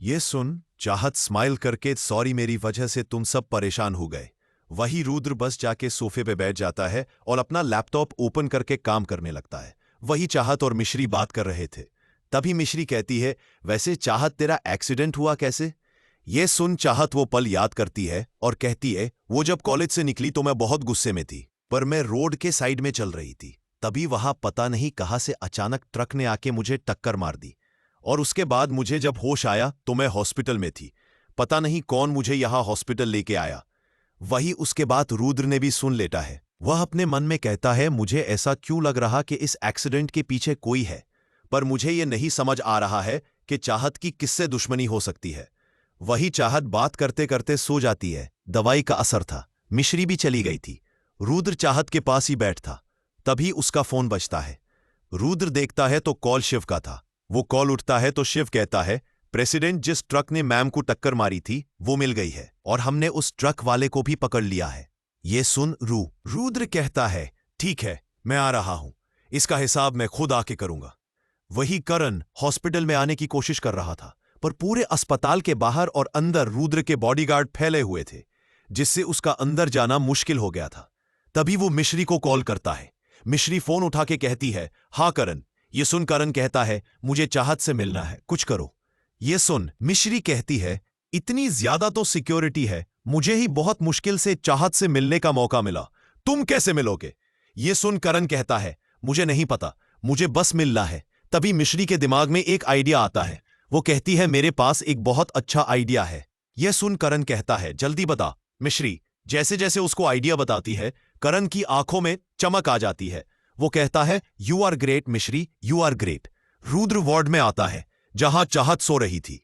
ये सुन चाहत स्माइल करके सॉरी मेरी वजह से तुम सब परेशान हो गए। वही रुद्र बस जाके सोफे पे बैठ जाता है और अपना लैपटॉप ओपन करके काम करने लगता है। वही चाहत और मिश्री बात कर रहे थे। तभी मिश्री कहती है, वैसे चाहत तेरा एक्सीडेंट हुआ कैसे? ये सुन चाहत वो पल याद करती है और कहती है, वो जब कॉलेज से निकली तो मैं बहुत गुस्से में थी, पर मैं रोड के साइड में चल रही थी। तभी वहां पता नहीं कहां से अचानक ट्रक ने आके मुझे टक्कर मार दी और उसके बाद मुझे जब होश आया तो मैं हॉस्पिटल में थी। पता नहीं कौन मुझे यहां हॉस्पिटल लेके आया। वही उसके बाद रुद्र ने भी सुन लेता है। वह अपने मन में कहता है, मुझे ऐसा क्यों लग रहा कि इस एक्सीडेंट के पीछे कोई है, पर मुझे ये नहीं समझ आ रहा है कि चाहत की किससे दुश्मनी हो सकती है। वही चाहत बात करते करते सो जाती है। दवाई का असर था। मिश्री भी चली गई थी। रुद्र चाहत के पास ही बैठ था। तभी उसका फोन बजता है। रुद्र देखता है तो कॉल शिव का था। वो कॉल उठता है तो शिव कहता है, प्रेसिडेंट जिस ट्रक ने मैम को टक्कर मारी थी वो मिल गई है और हमने उस ट्रक वाले को भी पकड़ लिया है। ये सुन रुद्र कहता है, ठीक है मैं आ रहा हूं, इसका हिसाब मैं खुद आके करूंगा। वही करण हॉस्पिटल में आने की कोशिश कर रहा था, पर पूरे अस्पताल के बाहर और अंदर रुद्र के बॉडीगार्ड फैले हुए थे, जिससे उसका अंदर जाना मुश्किल हो गया था। तभी वो मिश्री को कॉल करता है। मिश्री फोन उठा के कहती है, हाँ करण। ये सुन करण कहता है, मुझे चाहत से मिलना है, कुछ करो। ये सुन मिश्री कहती है, इतनी ज्यादा तो सिक्योरिटी है, मुझे ही बहुत मुश्किल से चाहत से मिलने का मौका मिला, तुम कैसे मिलोगे? ये सुन करण कहता है, मुझे नहीं पता, मुझे बस मिलना है। तभी मिश्री के दिमाग में एक आइडिया आता है। वो कहती है, मेरे पास एक बहुत अच्छा आइडिया है। यह सुन करण कहता है, जल्दी बता। मिश्री जैसे जैसे उसको आइडिया बताती है, करण की आंखों में चमक आ जाती है। वो कहता है, you are great Mishri, you are great. Rudra ward में आता है जहां चाहत सो रही थी।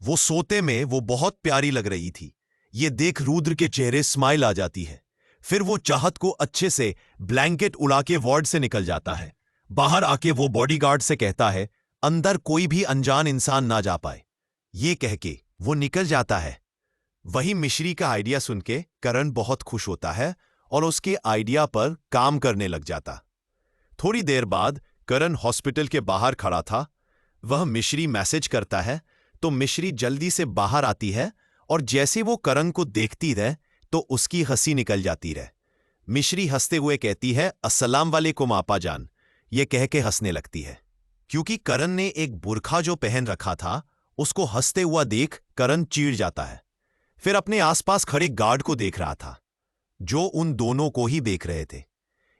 वो सोते में वो बहुत प्यारी लग रही थी। ये देख रुद्र के चेहरे स्माइल आ जाती है। फिर वो चाहत को अच्छे से ब्लैंकेट उड़ा के वार्ड से निकल जाता है। बाहर आके वो बॉडीगार्ड से कहता है, अंदर कोई भी अनजान इंसान ना जा पाए। ये कह के वो निकल जाता है। वही मिश्री का आइडिया सुन के करण बहुत खुश होता है और उसके आइडिया पर काम करने लग जाता। थोड़ी देर बाद करण हॉस्पिटल के बाहर खड़ा था। वह मिश्री मैसेज करता है तो मिश्री जल्दी से बाहर आती है और जैसे वो करण को देखती रहे तो उसकी हंसी निकल जाती रहे। मिश्री हंसते हुए कहती है, अस्सलाम वालेकुम आपा जान। ये कह के हंसने लगती है, क्योंकि करण ने एक बुरखा जो पहन रखा था उसको हंसते हुआ देख करण चिढ़ जाता है। फिर अपने आसपास खड़े गार्ड को देख रहा था, जो उन दोनों को ही देख रहे थे।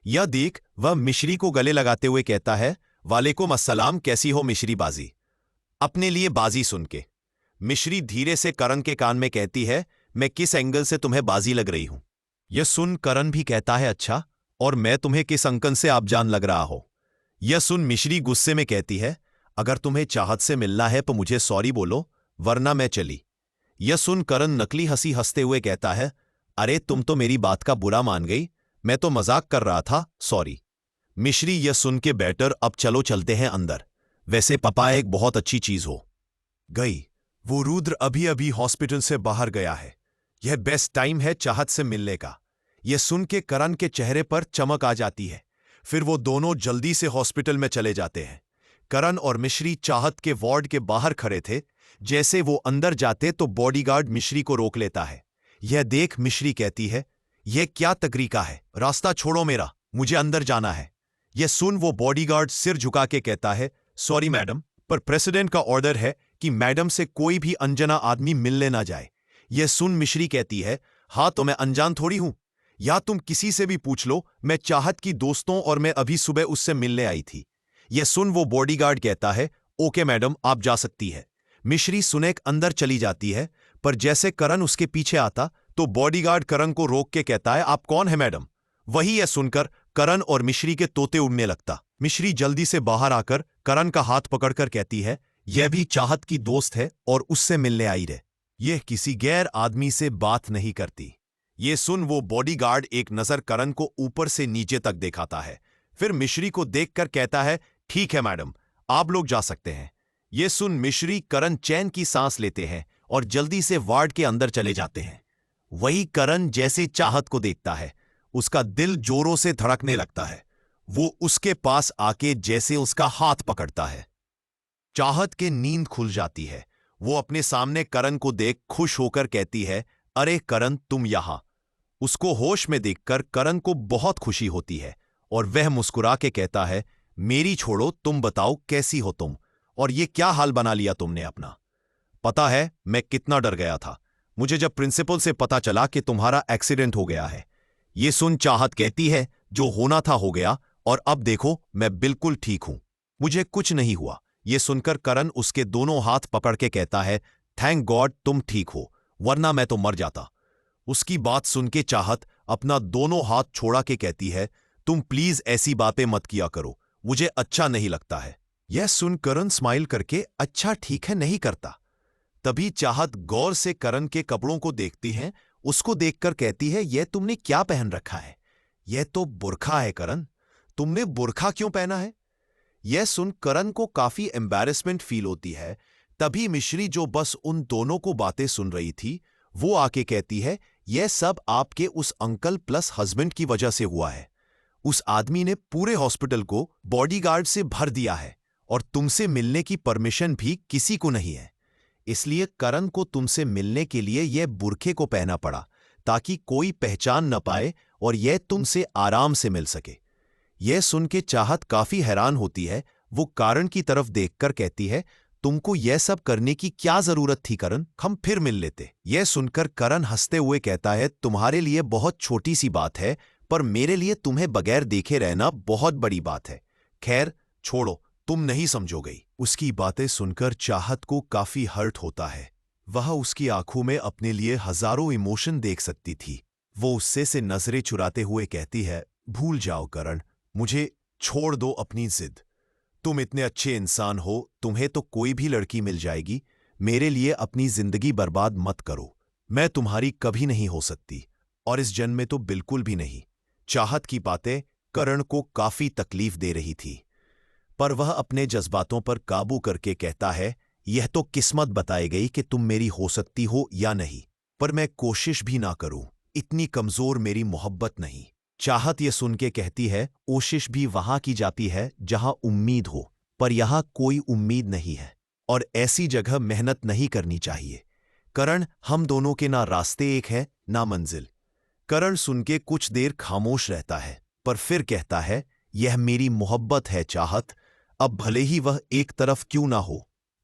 यह देख वह मिश्री को गले लगाते हुए कहता है, वालेकुम अस्सलाम, कैसी हो मिश्री बाजी? अपने लिए बाजी सुन के मिश्री धीरे से करण के कान में कहती है, मैं किस एंगल से तुम्हें बाजी लग रही हूं? यह सुन करण भी कहता है, अच्छा, और मैं तुम्हें किस अंकल से आप जान लग रहा हो? यह सुन मिश्री गुस्से में कहती है, अगर तुम्हें चाहत से मिलना है तो मुझे सॉरी बोलो, वरना मैं चली। यह सुन करण नकली हंसी हंसते हुए कहता है, अरे तुम तो मेरी बात का बुरा मान गई, मैं तो मजाक कर रहा था, सॉरी। मिश्री यह सुन के, बेटर अब चलो चलते हैं अंदर, वैसे पपा एक बहुत अच्छी चीज हो गई। वो रुद्र अभी अभी हॉस्पिटल से बाहर गया है, यह बेस्ट टाइम है चाहत से मिलने का। यह सुन के करण के चेहरे पर चमक आ जाती है। फिर वो दोनों जल्दी से हॉस्पिटल में चले जाते हैं। करण और मिश्री चाहत के वार्ड के बाहर खड़े थे। जैसे वो अंदर जाते तो बॉडीगार्ड मिश्री को रोक लेता है। यह देख मिश्री कहती है, यह क्या तरीका है, रास्ता छोड़ो मेरा, मुझे अंदर जाना है। यह सुन वो बॉडीगार्ड सिर झुका के कहता है, सॉरी मैडम, पर प्रेसिडेंट का ऑर्डर है कि मैडम से कोई भी अनजाना आदमी मिलने ना जाए। यह सुन मिश्री कहती है, हाँ तो मैं अनजान थोड़ी हूं, या तुम किसी से भी पूछ लो, मैं चाहत की दोस्तों और मैं अभी सुबह उससे मिलने आई थी। यह सुन वो बॉडीगार्ड कहता है, ओके मैडम आप जा सकती है। मिश्री सुनेक अंदर चली जाती है, पर जैसे करण उसके पीछे आता तो बॉडीगार्ड करण को रोक के कहता है, आप कौन है मैडम? वही यह सुनकर करण और मिश्री के तोते उड़ने लगता। मिश्री जल्दी से बाहर आकर करण का हाथ पकड़कर कहती है, यह भी चाहत की दोस्त है और उससे मिलने आई रे, यह किसी गैर आदमी से बात नहीं करती। ये सुन वो बॉडीगार्ड एक नजर करण को ऊपर से नीचे तक दिखाता है, फिर मिश्री को देखकर कहता है, ठीक है मैडम आप लोग जा सकते हैं। ये सुन मिश्री करण चैन की सांस लेते हैं और जल्दी से वार्ड के अंदर चले जाते हैं। वही करण जैसे चाहत को देखता है, उसका दिल जोरों से धड़कने लगता है। वो उसके पास आके जैसे उसका हाथ पकड़ता है। चाहत के नींद खुल जाती है। वो अपने सामने करण को देख खुश होकर कहती है, अरे करण, तुम यहां। उसको होश में देखकर करण को बहुत खुशी होती है और वह मुस्कुरा के कहता है, मेरी छोड़ो, तुम बताओ कैसी हो तुम, और ये क्या हाल बना लिया तुमने अपना। पता है मैं कितना डर गया था मुझे जब प्रिंसिपल से पता चला कि तुम्हारा एक्सीडेंट हो गया है। ये सुन चाहत कहती है, जो होना था हो गया, और अब देखो मैं बिल्कुल ठीक हूं, मुझे कुछ नहीं हुआ। ये सुनकर करण उसके दोनों हाथ पकड़ के कहता है, थैंक गॉड तुम ठीक हो, वरना मैं तो मर जाता। उसकी बात सुन के चाहत अपना दोनों हाथ छोड़ा के कहती है, तुम प्लीज ऐसी बातें मत किया करो, मुझे अच्छा नहीं लगता है। यह सुन करण स्माइल करके अच्छा ठीक है नहीं करता। तभी चाहत गौर से करण के कपड़ों को देखती है। उसको देखकर कहती है, यह तुमने क्या पहन रखा है? यह तो बुर्खा है करण, तुमने बुर्खा क्यों पहना है? यह सुन करण को काफी एम्बैरेसमेंट फील होती है। तभी मिश्री, जो बस उन दोनों को बातें सुन रही थी, वो आके कहती है, यह सब आपके उस अंकल प्लस हस्बैंड की वजह से हुआ है। उस आदमी ने पूरे हॉस्पिटल को बॉडीगार्ड से भर दिया है और तुमसे मिलने की परमिशन भी किसी को नहीं है। इसलिए करण को तुमसे मिलने के लिए यह बुरखे को पहना पड़ा, ताकि कोई पहचान न पाए और यह तुमसे आराम से मिल सके। यह सुन के चाहत काफी हैरान होती है। वो कारण की तरफ देखकर कहती है, तुमको यह सब करने की क्या जरूरत थी करण, हम फिर मिल लेते। यह सुनकर करण हंसते हुए कहता है, तुम्हारे लिए बहुत छोटी सी बात है, पर मेरे लिए तुम्हें बगैर देखे रहना बहुत बड़ी बात है। खैर छोड़ो, तुम नहीं समझोगे। उसकी बातें सुनकर चाहत को काफी हर्ट होता है। वह उसकी आंखों में अपने लिए हजारों इमोशन देख सकती थी। वो उससे से नजरें चुराते हुए कहती है, भूल जाओ करण, मुझे छोड़ दो अपनी जिद। तुम इतने अच्छे इंसान हो, तुम्हें तो कोई भी लड़की मिल जाएगी। मेरे लिए अपनी जिंदगी बर्बाद मत करो। मैं तुम्हारी कभी नहीं हो सकती, और इस जन्म में तो बिल्कुल भी नहीं। चाहत की बातें करण को काफी तकलीफ दे रही थी, पर वह अपने जज्बातों पर काबू करके कहता है, यह तो किस्मत बताई गई कि तुम मेरी हो सकती हो या नहीं, पर मैं कोशिश भी ना करूं, इतनी कमजोर मेरी मोहब्बत नहीं। चाहत यह सुन के कहती है, कोशिश भी वहां की जाती है जहां उम्मीद हो, पर यहां कोई उम्मीद नहीं है, और ऐसी जगह मेहनत नहीं करनी चाहिए। करण, हम दोनों के ना रास्ते एक है ना मंजिल। करण सुन के कुछ देर खामोश रहता है, पर फिर कहता है, यह मेरी मोहब्बत है चाहत, अब भले ही वह एक तरफ क्यों ना हो,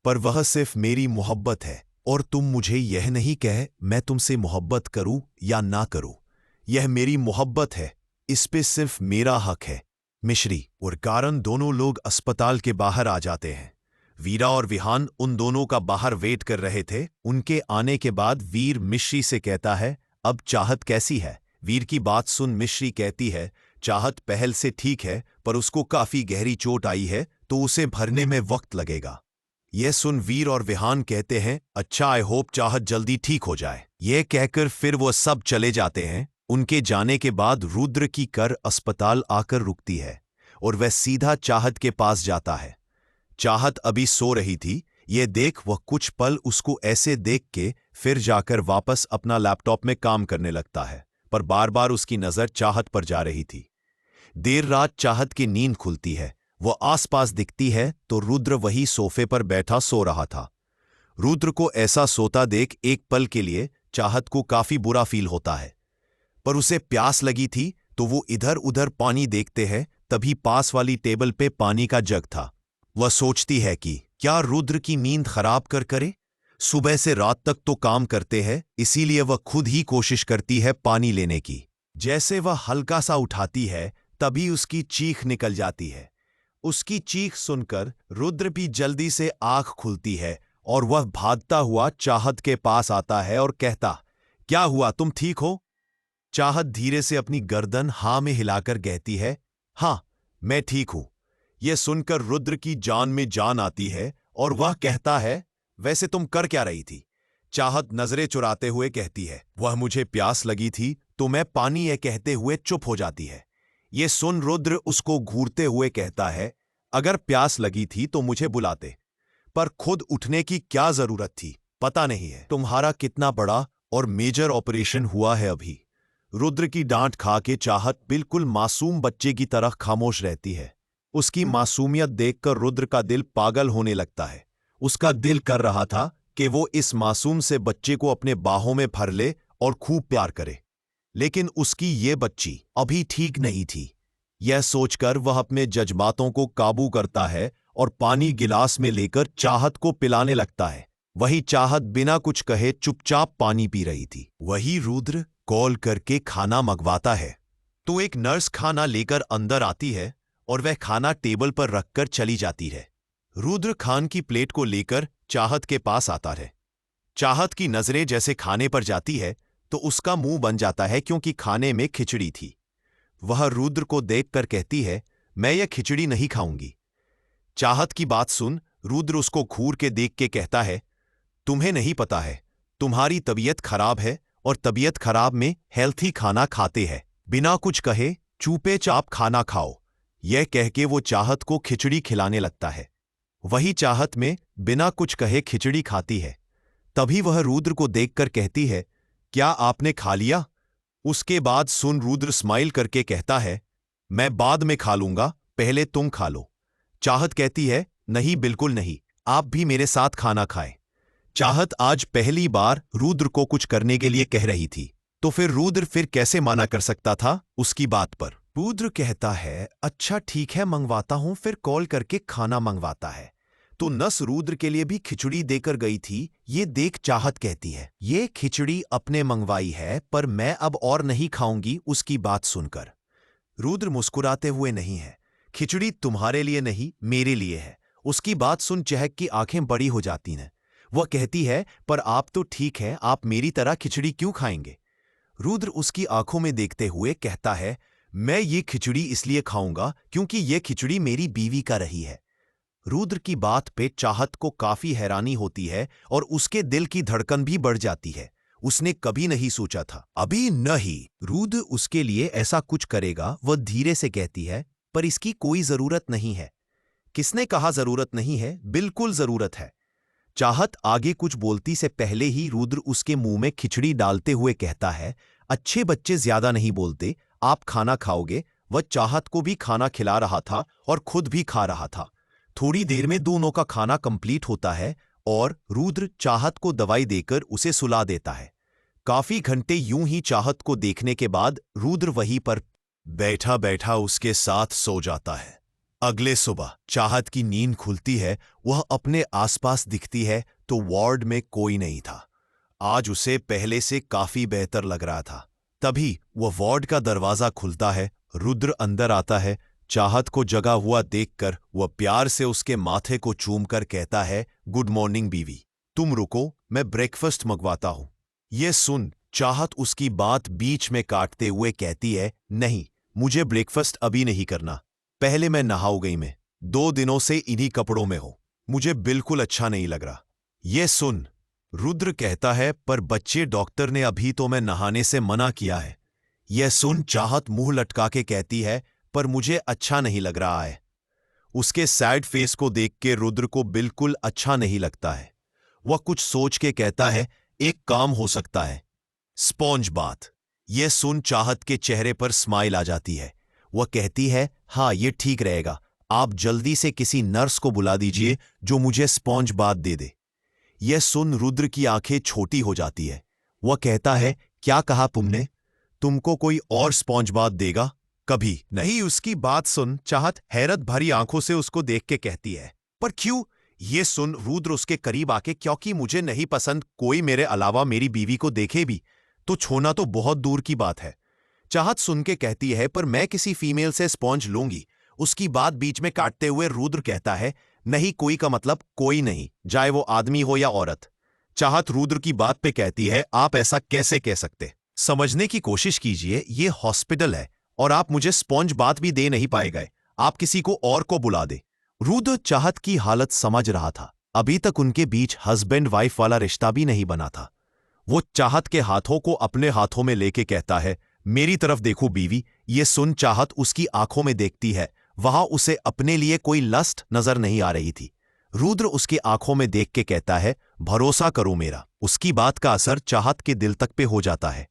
पर वह सिर्फ मेरी मोहब्बत है, और तुम मुझे यह नहीं कह मैं तुमसे मोहब्बत करूं या ना करूं। यह मेरी मोहब्बत है, इस पे सिर्फ मेरा हक है। मिश्री और कारण दोनों लोग अस्पताल के बाहर आ जाते हैं। वीरा और विहान उन दोनों का बाहर वेट कर रहे थे। उनके आने के बाद वीर मिश्री से कहता है, अब चाहत कैसी है? वीर की बात सुन मिश्री कहती है, चाहत पहल से ठीक है, पर उसको काफी गहरी चोट आई है, तो उसे भरने में वक्त लगेगा। यह सुन वीर और विहान कहते हैं, अच्छा, आई होप चाहत जल्दी ठीक हो जाए। यह कहकर फिर वो सब चले जाते हैं। उनके जाने के बाद रुद्र की कर अस्पताल आकर रुकती है और वह सीधा चाहत के पास जाता है। चाहत अभी सो रही थी। यह देख वह कुछ पल उसको ऐसे देख के फिर जाकर वापस अपना लैपटॉप में काम करने लगता है, पर बार बार उसकी नजर चाहत पर जा रही थी। देर रात चाहत की नींद खुलती है। वह आसपास दिखती है तो रुद्र वही सोफे पर बैठा सो रहा था। रुद्र को ऐसा सोता देख एक पल के लिए चाहत को काफी बुरा फील होता है, पर उसे प्यास लगी थी तो वो इधर उधर पानी देखते हैं। तभी पास वाली टेबल पे पानी का जग था। वह सोचती है कि क्या रुद्र की नींद खराब कर करे। सुबह से रात तक तो काम करते हैं, इसीलिए वह खुद ही कोशिश करती है पानी लेने की। जैसे वह हल्का सा उठाती है, तभी उसकी चीख निकल जाती है। उसकी चीख सुनकर रुद्र भी जल्दी से आंख खुलती है और वह भागता हुआ चाहत के पास आता है और कहता, क्या हुआ, तुम ठीक हो? चाहत धीरे से अपनी गर्दन हाँ में हिलाकर कहती है, हाँ मैं ठीक हूं। यह सुनकर रुद्र की जान में जान आती है और वह कहता है, वैसे तुम कर क्या रही थी? चाहत नजरें चुराते हुए कहती है, वह मुझे प्यास लगी थी तो मैं पानी है कहते हुए चुप हो जाती है। यह सुन रुद्र उसको घूरते हुए कहता है, अगर प्यास लगी थी तो मुझे बुलाते, पर खुद उठने की क्या जरूरत थी? पता नहीं है तुम्हारा कितना बड़ा और मेजर ऑपरेशन हुआ है अभी। रुद्र की डांट खा के चाहत बिल्कुल मासूम बच्चे की तरह खामोश रहती है। उसकी मासूमियत देखकर रुद्र का दिल पागल होने लगता है। उसका दिल कर रहा था कि वो इस मासूम से बच्चे को अपने बाहों में भर ले और खूब प्यार करे। लेकिन उसकी ये बच्ची अभी ठीक नहीं थी। यह सोचकर वह अपने जज्बातों को काबू करता है और पानी गिलास में लेकर चाहत को पिलाने लगता है। वही चाहत बिना कुछ कहे चुपचाप पानी पी रही थी। वही रुद्र कॉल करके खाना मंगवाता है तो एक नर्स खाना लेकर अंदर आती है और वह खाना टेबल पर रखकर चली जाती है। रुद्र खान की प्लेट को लेकर चाहत के पास आता है। चाहत की नजरें जैसे खाने पर जाती है तो उसका मुंह बन जाता है क्योंकि खाने में खिचड़ी थी। वह रुद्र को देखकर कहती है, मैं यह खिचड़ी नहीं खाऊंगी। चाहत की बात सुन रुद्र उसको घूर के देख के कहता है, तुम्हें नहीं पता है, तुम्हारी तबीयत खराब है और तबीयत खराब में हेल्थी खाना खाते हैं। बिना कुछ कहे चुपे चाप खाना खाओ। यह कह के वो चाहत को खिचड़ी खिलाने लगता है। वही चाहत में बिना कुछ कहे खिचड़ी खाती है। तभी वह रुद्र को देखकर कहती है, क्या आपने खा लिया? उसके बाद सुन रुद्र स्माइल करके कहता है, मैं बाद में खा लूंगा, पहले तुम खा लो। चाहत कहती है, नहीं बिल्कुल नहीं, आप भी मेरे साथ खाना खाएं। चाहत आज पहली बार रुद्र को कुछ करने के लिए कह रही थी, तो फिर रुद्र फिर कैसे मना कर सकता था उसकी बात पर। रुद्र कहता है, अच्छा ठीक है मंगवाता हूं, फिर कॉल करके खाना मंगवाता है। तो नस रुद्र के लिए भी खिचड़ी देकर गई थी। ये देख चाहत कहती है, ये खिचड़ी अपने मंगवाई है पर मैं अब और नहीं खाऊंगी। उसकी बात सुनकर रुद्र मुस्कुराते हुए नहीं है, खिचड़ी तुम्हारे लिए नहीं मेरे लिए है। उसकी बात सुन चहक की आंखें बड़ी हो जाती हैं। वह कहती है, पर आप तो ठीक है, आप मेरी तरह खिचड़ी क्यों खाएंगे? रुद्र उसकी आंखों में देखते हुए कहता है, मैं ये खिचड़ी इसलिए खाऊंगा क्योंकि ये खिचड़ी मेरी बीवी का रही है। रुद्र की बात पे चाहत को काफी हैरानी होती है और उसके दिल की धड़कन भी बढ़ जाती है। उसने कभी नहीं सोचा था, अभी नहीं रुद्र उसके लिए ऐसा कुछ करेगा। वह धीरे से कहती है, पर इसकी कोई जरूरत नहीं है। किसने कहा जरूरत नहीं है? बिल्कुल जरूरत है। चाहत आगे कुछ बोलती से पहले ही रुद्र उसके मुंह में खिचड़ी डालते हुए कहता है, अच्छे बच्चे ज्यादा नहीं बोलते, आप खाना खाओगे। वह चाहत को भी खाना खिला रहा था और खुद भी खा रहा था। थोड़ी देर में दोनों का खाना कंप्लीट होता है और रुद्र चाहत को दवाई देकर उसे सुला देता है। काफी घंटे यूं ही चाहत को देखने के बाद रुद्र वहीं पर बैठा बैठा उसके साथ सो जाता है। अगले सुबह चाहत की नींद खुलती है। वह अपने आसपास दिखती है तो वार्ड में कोई नहीं था। आज उसे पहले से काफी बेहतर लग रहा था। तभी वह वार्ड का दरवाजा खुलता है। रुद्र अंदर आता है। चाहत को जगा हुआ देखकर वह प्यार से उसके माथे को चूमकर कहता है, गुड मॉर्निंग बीवी, तुम रुको, मैं ब्रेकफास्ट मंगवाता हूं। यह सुन चाहत उसकी बात बीच में काटते हुए कहती है, नहीं, मुझे ब्रेकफास्ट अभी नहीं करना, पहले मैं नहाऊं गई। मैं 2 दिनों से इन्हीं कपड़ों में हूं, मुझे बिल्कुल अच्छा नहीं लग रहा। यह सुन रुद्र कहता है, पर बच्चे डॉक्टर ने अभी तो मैं नहाने से मना किया है। यह सुन चाहत मुंह लटका के कहती है, पर मुझे अच्छा नहीं लग रहा है। उसके सैड फेस को देख के रुद्र को बिल्कुल अच्छा नहीं लगता है। वह कुछ सोच के कहता है, एक काम हो सकता है, स्पॉन्ज बाथ। यह सुन चाहत के चेहरे पर स्माइल आ जाती है। वह कहती है, हाँ ये ठीक रहेगा, आप जल्दी से किसी नर्स को बुला दीजिए जो मुझे स्पॉन्ज बाथ दे दे। यह सुन रुद्र की आंखें छोटी हो जाती है। वह कहता है, क्या कहा तुमने? तुमको कोई और स्पॉन्ज बाथ देगा? कभी नहीं। उसकी बात सुन चाहत हैरत भरी आंखों से उसको देख के कहती है, पर क्यों? ये सुन रुद्र उसके करीब आके, क्योंकि मुझे नहीं पसंद कोई मेरे अलावा मेरी बीवी को देखे भी, तो छोना तो बहुत दूर की बात है। चाहत सुन के कहती है, पर मैं किसी फीमेल से स्पॉन्ज लूंगी। उसकी बात बीच में काटते हुए रुद्र कहता है, नहीं, कोई का मतलब कोई नहीं, चाहे वो आदमी हो या औरत। चाहत रुद्र की बात पे कहती है, आप ऐसा कैसे कह सकते? समझने की कोशिश कीजिए, ये हॉस्पिटल है और आप मुझे स्पॉन्ज बाथ भी दे नहीं पाए गए। आप किसी को और को बुला दे। रुद्र चाहत की हालत समझ रहा था। अभी तक उनके बीच हस्बैंड वाइफ वाला रिश्ता भी नहीं बना था। वो चाहत के हाथों को अपने हाथों में लेके कहता है, मेरी तरफ देखो बीवी। ये सुन चाहत उसकी आंखों में देखती है। वहां उसे अपने लिए कोई लस्ट नजर नहीं आ रही थी। रुद्र उसकी आंखों में देख के कहता है, भरोसा करो मेरा। उसकी बात का असर चाहत के दिल तक पे हो जाता है।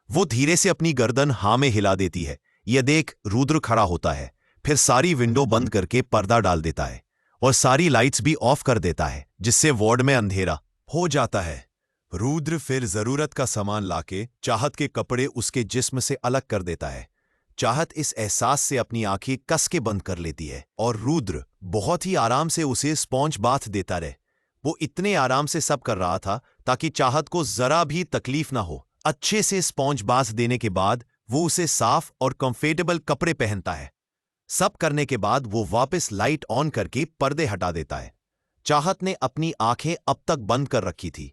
वो धीरे से अपनी गर्दन हाँ में हिला देती है। यह देख रुद्र खड़ा होता है, फिर सारी विंडो बंद करके पर्दा डाल देता है और सारी लाइट्स भी ऑफ कर देता है, जिससे वार्ड में अंधेरा हो जाता है। रुद्र फिर जरूरत का सामान लाके चाहत के कपड़े उसके जिस्म से अलग कर देता है। चाहत इस एहसास से अपनी आंखें कस के बंद कर लेती है और रुद्र बहुत ही आराम से उसे स्पॉन्ज बाथ देता रहे। वो इतने आराम से सब कर रहा था ताकि चाहत को जरा भी तकलीफ ना हो। अच्छे से स्पॉन्ज बाथ देने के बाद वो उसे साफ और कंफर्टेबल कपड़े पहनता है। सब करने के बाद वो वापस लाइट ऑन करके पर्दे हटा देता है। चाहत ने अपनी आंखें अब तक बंद कर रखी थी।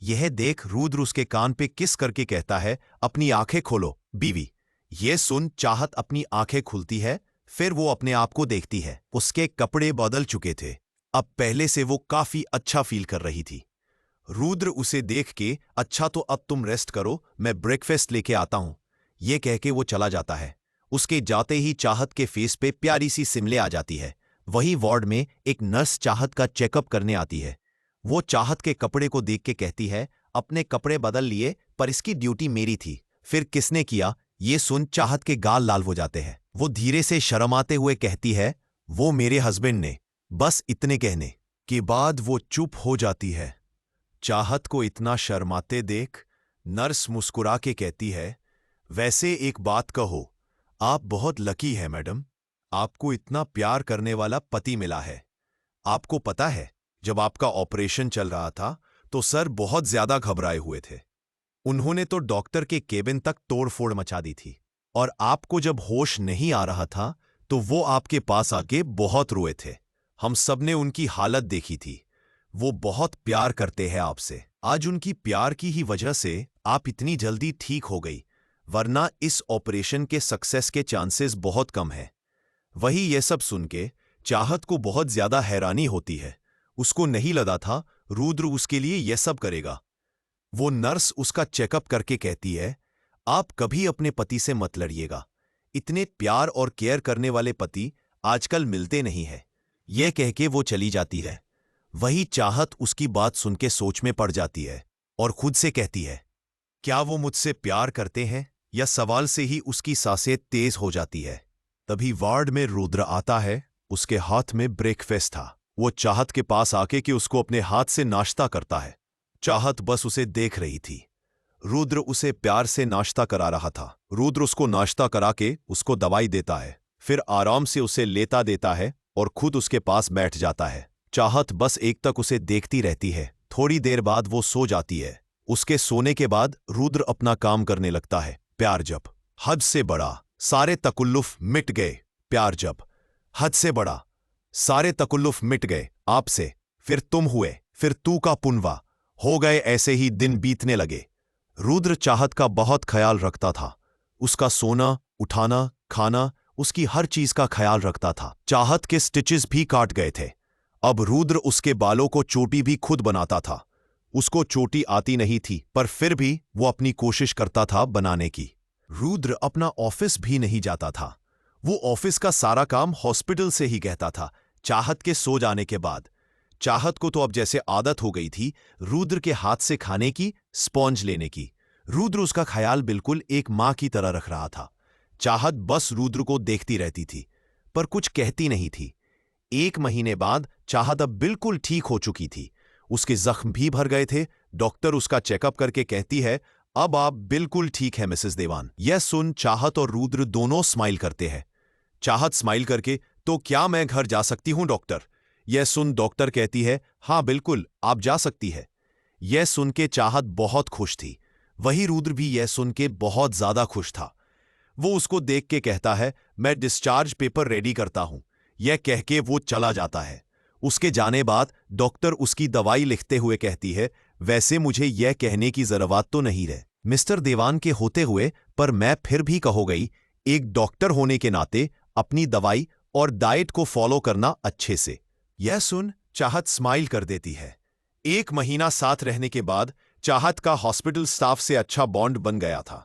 यह देख रुद्र उसके कान पे किस करके कहता है, अपनी आंखें खोलो बीवी। यह सुन चाहत अपनी आंखें खुलती है। फिर वो अपने आप को देखती है। उसके कपड़े बदल चुके थे। अब पहले से वो काफी अच्छा फील कर रही थी। रुद्र उसे देख के, अच्छा तो अब तुम रेस्ट करो, मैं ब्रेकफास्ट लेके आता हूं, ये कह के वो चला जाता है। उसके जाते ही चाहत के फेस पे प्यारी सी सिमले आ जाती है। वही वार्ड में एक नर्स चाहत का चेकअप करने आती है। वो चाहत के कपड़े को देख के कहती है, अपने कपड़े बदल लिए पर इसकी ड्यूटी मेरी थी। फिर किसने किया, ये सुन चाहत के गाल लाल हो जाते हैं। वो धीरे से शर्माते हुए कहती है, वो मेरे हस्बैंड ने। बस इतने कहने के बाद वो चुप हो जाती है। चाहत को इतना शर्माते देख नर्स मुस्कुरा के कहती है, वैसे एक बात कहो, आप बहुत लकी है मैडम, आपको इतना प्यार करने वाला पति मिला है। आपको पता है, जब आपका ऑपरेशन चल रहा था तो सर बहुत ज्यादा घबराए हुए थे। उन्होंने तो डॉक्टर के केबिन तक तोड़फोड़ मचा दी थी और आपको जब होश नहीं आ रहा था तो वो आपके पास आके बहुत रोए थे। हम सबने उनकी हालत देखी थी। वो बहुत प्यार करते हैं आपसे। आज उनकी प्यार की ही वजह से आप इतनी जल्दी ठीक हो गई, वरना इस ऑपरेशन के सक्सेस के चांसेस बहुत कम है। वही ये सब सुन के चाहत को बहुत ज्यादा हैरानी होती है। उसको नहीं लगा था रुद्र उसके लिए यह सब करेगा। वो नर्स उसका चेकअप करके कहती है, आप कभी अपने पति से मत लड़िएगा। इतने प्यार और केयर करने वाले पति आजकल मिलते नहीं है। यह कह के वो चली जाती है। वही चाहत उसकी बात सुन के सोच में पड़ जाती है और खुद से कहती है, क्या वो मुझसे प्यार करते हैं? या सवाल से ही उसकी सांसें तेज हो जाती है। तभी वार्ड में रुद्र आता है। उसके हाथ में ब्रेकफास्ट था। वो चाहत के पास आके कि उसको अपने हाथ से नाश्ता करता है। चाहत बस उसे देख रही थी। रुद्र उसे प्यार से नाश्ता करा रहा था। रुद्र उसको नाश्ता करा के उसको दवाई देता है, फिर आराम से उसे लेता देता है और खुद उसके पास बैठ जाता है। चाहत बस एक तक उसे देखती रहती है। थोड़ी देर बाद वो सो जाती है। उसके सोने के बाद रुद्र अपना काम करने लगता है। प्यार जब हद से बड़ा, सारे तकल्लुफ मिट गए। प्यार जब हद से बड़ा, सारे तकल्लुफ मिट गए आपसे। फिर तुम हुए, फिर तू का पुनवा हो गए। ऐसे ही दिन बीतने लगे। रुद्र चाहत का बहुत ख्याल रखता था। उसका सोना, उठाना, खाना, उसकी हर चीज का ख्याल रखता था। चाहत के स्टिचेस भी काट गए थे। अब रुद्र उसके बालों को चोटी भी खुद बनाता था। उसको चोटी आती नहीं थी, पर फिर भी वो अपनी कोशिश करता था बनाने की। रुद्र अपना ऑफिस भी नहीं जाता था। वो ऑफिस का सारा काम हॉस्पिटल से ही कहता था। चाहत के सो जाने के बाद चाहत को तो अब जैसे आदत हो गई थी रुद्र के हाथ से खाने की, स्पॉन्ज लेने की। रुद्र उसका ख्याल बिल्कुल एक मां की तरह रख रहा था। चाहत बस रुद्र को देखती रहती थी, पर कुछ कहती नहीं थी। 1 महीने बाद चाहत अब बिल्कुल ठीक हो चुकी थी। उसके जख्म भी भर गए थे। डॉक्टर उसका चेकअप करके कहती है, अब आप बिल्कुल ठीक है मिसेस देवान। यह सुन चाहत और रुद्र दोनों स्माइल करते हैं। चाहत स्माइल करके, तो क्या मैं घर जा सकती हूं डॉक्टर? यह सुन डॉक्टर कहती है, हाँ बिल्कुल आप जा सकती है। यह सुन के चाहत बहुत खुश थी। वही रुद्र भी यह सुन के बहुत ज्यादा खुश था। वो उसको देख के कहता है, मैं डिस्चार्ज पेपर रेडी करता हूं। यह कह के वो चला जाता है। उसके जाने बाद डॉक्टर उसकी दवाई लिखते हुए कहती है, वैसे मुझे यह कहने की जरूरत तो नहीं रहे मिस्टर देवान के होते हुए, पर मैं फिर भी कहो गई, एक डॉक्टर होने के नाते अपनी दवाई और डाइट को फॉलो करना अच्छे से। यह सुन चाहत स्माइल कर देती है। 1 महीना साथ रहने के बाद चाहत का हॉस्पिटल स्टाफ से अच्छा बॉन्ड बन गया था।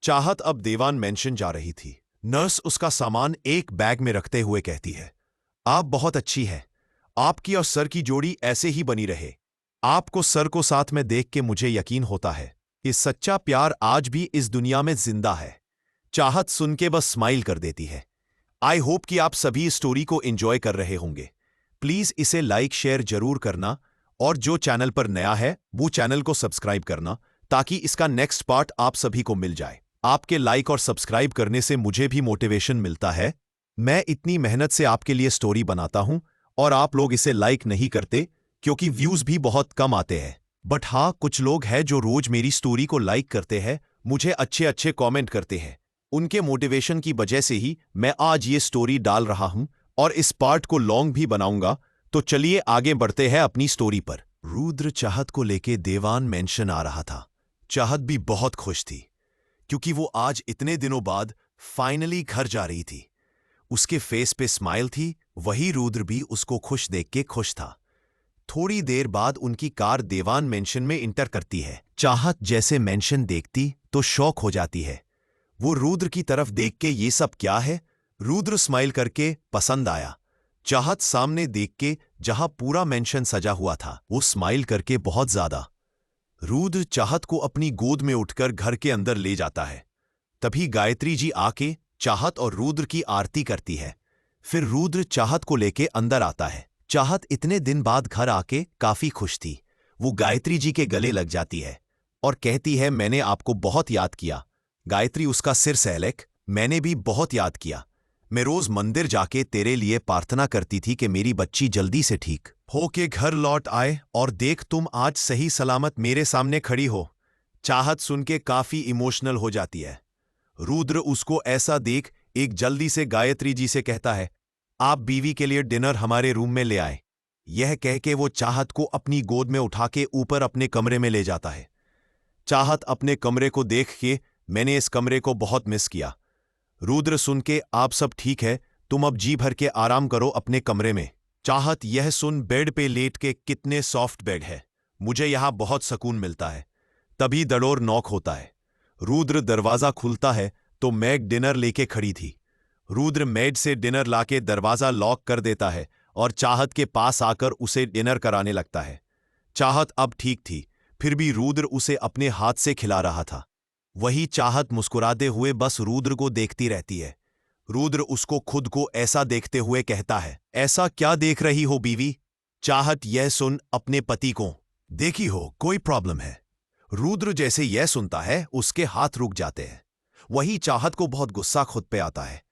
चाहत अब देवान मेंशन जा रही थी। नर्स उसका सामान एक बैग में रखते हुए कहती है, आप बहुत अच्छी हैं। आपकी और सर की जोड़ी ऐसे ही बनी रहे। आपको सर को साथ में देख के मुझे यकीन होता है कि सच्चा प्यार आज भी इस दुनिया में जिंदा है। चाहत सुन के बस स्माइल कर देती है। आई होप कि आप सभी इस स्टोरी को एंजॉय कर रहे होंगे। प्लीज इसे लाइक शेयर जरूर करना और जो चैनल पर नया है वो चैनल को सब्सक्राइब करना, ताकि इसका नेक्स्ट पार्ट आप सभी को मिल जाए। आपके लाइक और सब्सक्राइब करने से मुझे भी मोटिवेशन मिलता है। मैं इतनी मेहनत से आपके लिए स्टोरी बनाता हूं और आप लोग इसे लाइक नहीं करते क्योंकि व्यूज भी बहुत कम आते हैं। बट हाँ, कुछ लोग हैं जो रोज मेरी स्टोरी को लाइक करते हैं, मुझे अच्छे अच्छे कमेंट करते हैं। उनके मोटिवेशन की वजह से ही मैं आज ये स्टोरी डाल रहा हूं और इस पार्ट को लॉन्ग भी बनाऊंगा। तो चलिए आगे बढ़ते हैं अपनी स्टोरी पर। रुद्र चाहत को लेके देवान मेंशन आ रहा था। चाहत भी बहुत खुश थी क्योंकि वो आज इतने दिनों बाद फाइनली घर जा रही थी। उसके फेस पे स्माइल थी, वही रुद्र भी उसको खुश देख के खुश था। थोड़ी देर बाद उनकी कार देवान मेंशन में इंटर करती है। चाहत जैसे मेंशन देखती तो शॉक हो जाती है। वो रुद्र की तरफ देख के ये सब क्या है? रुद्र स्माइल करके पसंद आया। चाहत सामने देख के जहां पूरा मेंशन सजा हुआ था वो स्माइल करके बहुत ज्यादा। रुद्र चाहत को अपनी गोद में उठकर घर के अंदर ले जाता है। तभी गायत्री जी आके चाहत और रुद्र की आरती करती है। फिर रुद्र चाहत को लेके अंदर आता है। चाहत इतने दिन बाद घर आके काफी खुश थी। वो गायत्री जी के गले लग जाती है और कहती है, मैंने आपको बहुत याद किया। गायत्री उसका सिर सहलेक, मैंने भी बहुत याद किया। मैं रोज मंदिर जाके तेरे लिए प्रार्थना करती थी कि मेरी बच्ची जल्दी से ठीक होके घर लौट आए, और देख तुम आज सही सलामत मेरे सामने खड़ी हो। चाहत सुन के काफी इमोशनल हो जाती है। रुद्र उसको ऐसा देख एक जल्दी से गायत्री जी से कहता है, आप बीवी के लिए डिनर हमारे रूम में ले आए। यह कह के वो चाहत को अपनी गोद में उठा के ऊपर अपने कमरे में ले जाता है। चाहत अपने कमरे को देख के, मैंने इस कमरे को बहुत मिस किया। रुद्र सुन के, आप सब ठीक है, तुम अब जी भर के आराम करो अपने कमरे में। चाहत यह सुन बेड पे लेट के, कितने सॉफ्ट बेड है, मुझे यहां बहुत सुकून मिलता है। तभी दड़ोर नॉक होता है। रुद्र दरवाजा खुलता है तो मैग डिनर लेके खड़ी थी। रुद्र मेड से डिनर लाके दरवाजा लॉक कर देता है और चाहत के पास आकर उसे डिनर कराने लगता है। चाहत अब ठीक थी, फिर भी रुद्र उसे अपने हाथ से खिला रहा था। वही चाहत मुस्कुराते हुए बस रुद्र को देखती रहती है। रुद्र उसको खुद को ऐसा देखते हुए कहता है, ऐसा क्या देख रही हो बीवी? चाहत यह सुन अपने पति को, देखी हो कोई प्रॉब्लम है? रुद्र जैसे यह सुनता है उसके हाथ रुक जाते हैं। वही चाहत को बहुत गुस्सा खुद पे आता है।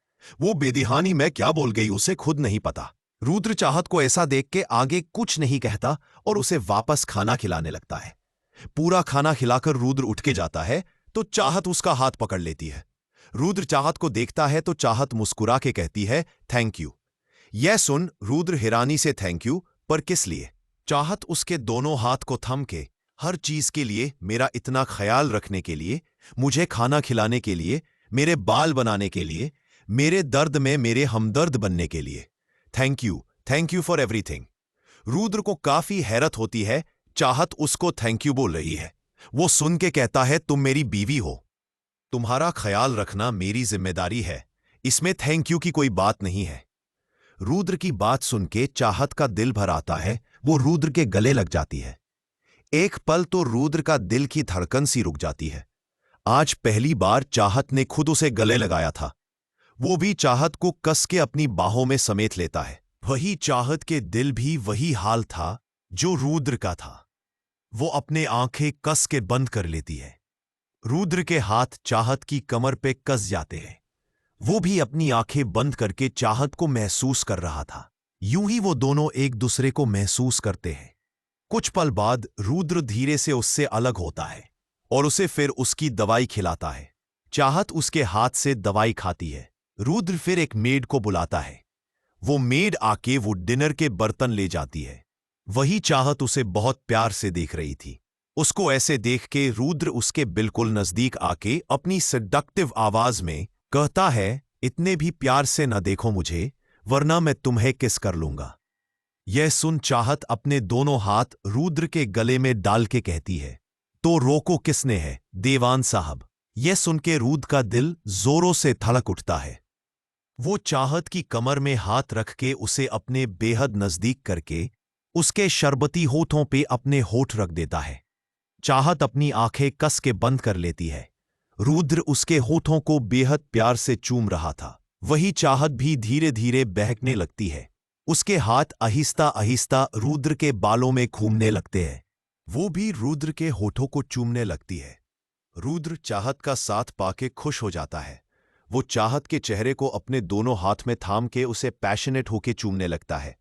वो बेदिहानी में क्या बोल गई उसे खुद नहीं पता। रुद्र चाहत को ऐसा देख के आगे कुछ नहीं कहता और उसे वापस खाना खिलाने लगता है। पूरा खाना खिलाकर रुद्र उठ के जाता है तो चाहत उसका हाथ पकड़ लेती है। रुद्र चाहत को देखता है तो चाहत मुस्कुरा के कहती है, थैंक यू। यह सुन रुद्र हैरानी से, थैंक यू पर किस लिए? चाहत उसके दोनों हाथ को थम के, हर चीज के लिए, मेरा इतना ख्याल रखने के लिए, मुझे खाना खिलाने के लिए, मेरे बाल बनाने के लिए, मेरे दर्द में मेरे हमदर्द बनने के लिए, thank you for everything. Rudra को काफी हैरत होती है, चाहत उसको थैंक यू बोल रही है। वो सुन के कहता है, तुम मेरी बीवी हो, तुम्हारा ख्याल रखना मेरी जिम्मेदारी है, इसमें थैंक यू की कोई बात नहीं है। रुद्र की बात सुन के चाहत का दिल भर आता है, वो रुद्र के गले लग जाती है। एक पल तो रुद्र का दिल की धड़कन सी रुक जाती है। आज पहली बार चाहत ने खुद उसे गले लगाया था। वो भी चाहत को कस के अपनी बाहों में समेट लेता है। वही चाहत के दिल भी वही हाल था जो रुद्र का था। वो अपने आंखें कस के बंद कर लेती है। रुद्र के हाथ चाहत की कमर पे कस जाते हैं। वो भी अपनी आंखें बंद करके चाहत को महसूस कर रहा था। यूं ही वो दोनों एक दूसरे को महसूस करते हैं। कुछ पल बाद रुद्र धीरे से उससे अलग होता है और उसे फिर उसकी दवाई खिलाता है। चाहत उसके हाथ से दवाई खाती है। रुद्र फिर एक मेड को बुलाता है। वो मेड आके वो डिनर के बर्तन ले जाती है। वही चाहत उसे बहुत प्यार से देख रही थी। उसको ऐसे देख के रुद्र उसके बिल्कुल नजदीक आके अपनी सेडक्टिव आवाज में कहता है, इतने भी प्यार से न देखो मुझे, वरना मैं तुम्हें किस कर लूंगा। यह सुन चाहत अपने दोनों हाथ रुद्र के गले में डाल के कहती है, तो रोको किसने है देवान साहब। यह सुन के रुद्र का दिल जोरों से धड़क उठता है। वो चाहत की कमर में हाथ रख के उसे अपने बेहद नजदीक करके उसके शरबती होठों पे अपने होठ रख देता है। चाहत अपनी आंखें कस के बंद कर लेती है। रुद्र उसके होठों को बेहद प्यार से चूम रहा था। वही चाहत भी धीरे धीरे बहकने लगती है। उसके हाथ आहिस्ता आहिस्ता रुद्र के बालों में घूमने लगते हैं। वो भी रुद्र के होठों को चूमने लगती है। रुद्र चाहत का साथ पाके खुश हो जाता है। वो चाहत के चेहरे को अपने दोनों हाथ में थाम के उसे पैशनेट होके चूमने लगता है।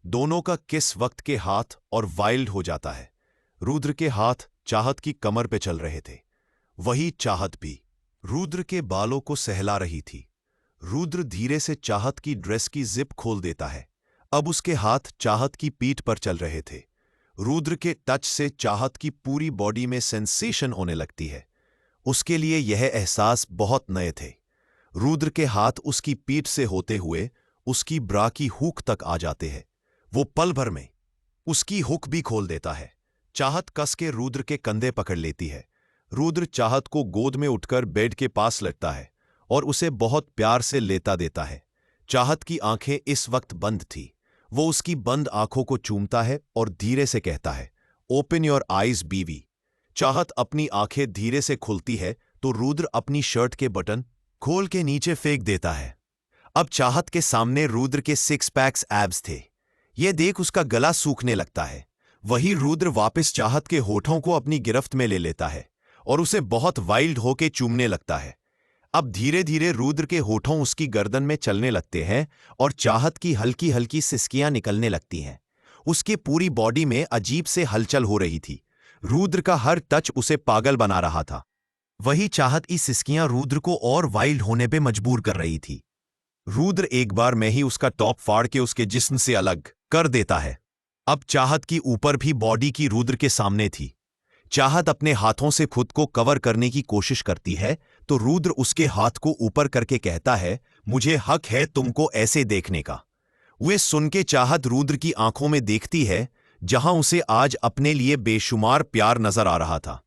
दोनों का किस वक्त के हाथ और वाइल्ड हो जाता है। रुद्र के हाथ चाहत की कमर पे चल रहे थे, वही चाहत भी रुद्र के बालों को सहला रही थी। रुद्र धीरे से चाहत की ड्रेस की जिप खोल देता है। अब उसके हाथ चाहत की पीठ पर चल रहे थे। रुद्र के टच से चाहत की पूरी बॉडी में सेंसेशन होने लगती है। उसके लिए यह एहसास बहुत नए थे। रुद्र के हाथ उसकी पीठ से होते हुए उसकी ब्रा की हुक तक आ जाते हैं। वो पल भर में उसकी हुक भी खोल देता है। चाहत कस के रुद्र के कंधे पकड़ लेती है। रुद्र चाहत को गोद में उठकर बेड के पास लेटता है और उसे बहुत प्यार से लेता देता है। चाहत की आंखें इस वक्त बंद थी। वो उसकी बंद आंखों को चूमता है और धीरे से कहता है, ओपन योर आईज बीवी। चाहत अपनी आंखें धीरे से खुलती है तो रुद्र अपनी शर्ट के बटन खोल के नीचे फेंक देता है। अब चाहत के सामने रुद्र के 6 पैक्स एब्स थे। यह देख उसका गला सूखने लगता है। वही रुद्र वापस चाहत के होठों को अपनी गिरफ्त में ले लेता है और उसे बहुत वाइल्ड होके चूमने लगता है। अब धीरे धीरे रुद्र के होठों उसकी गर्दन में चलने लगते हैं और चाहत की हल्की हल्की सिसकियां निकलने लगती हैं। उसके पूरी बॉडी में अजीब से हलचल हो रही थी। रुद्र का हर टच उसे पागल बना रहा था। वही चाहत की सिसकियां रुद्र को और वाइल्ड होने पे मजबूर कर रही थी। रुद्र एक बार में ही उसका टॉप फाड़ के उसके जिस्म से अलग कर देता है। अब चाहत की ऊपर भी बॉडी की रुद्र के सामने थी। चाहत अपने हाथों से खुद को कवर करने की कोशिश करती है तो रुद्र उसके हाथ को ऊपर करके कहता है, मुझे हक है तुमको ऐसे देखने का। वे सुन के चाहत रुद्र की आंखों में देखती है जहां उसे आज अपने लिए बेशुमार प्यार नजर आ रहा था।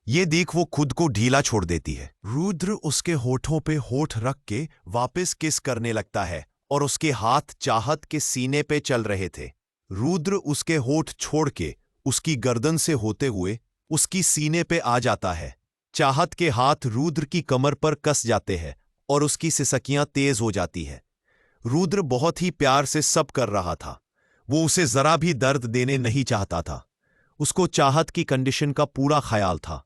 ये देख वो खुद को ढीला छोड़ देती है। रुद्र उसके होठों पे होठ रख के वापस किस करने लगता है और उसके हाथ चाहत के सीने पे चल रहे थे। रुद्र उसके होठ छोड़ के उसकी गर्दन से होते हुए उसकी सीने पे आ जाता है। चाहत के हाथ रुद्र की कमर पर कस जाते हैं और उसकी सिसकियां तेज हो जाती है। रुद्र बहुत ही प्यार से सब कर रहा था। वो उसे जरा भी दर्द देने नहीं चाहता था। उसको चाहत की कंडीशन का पूरा ख्याल था,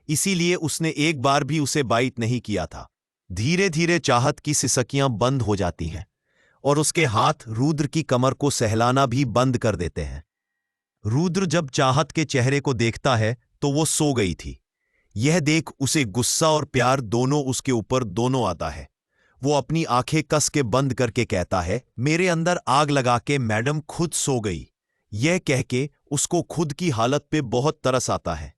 इसीलिए उसने एक बार भी उसे बाइट नहीं किया था। धीरे धीरे चाहत की सिसकियां बंद हो जाती हैं और उसके हाथ रुद्र की कमर को सहलाना भी बंद कर देते हैं। रुद्र जब चाहत के चेहरे को देखता है तो वो सो गई थी। यह देख उसे गुस्सा और प्यार दोनों उसके ऊपर दोनों आता है। वो अपनी आंखें कस के बंद करके कहता है, मेरे अंदर आग लगा के मैडम खुद सो गई। यह कह के उसको खुद की हालत पे बहुत तरस आता है।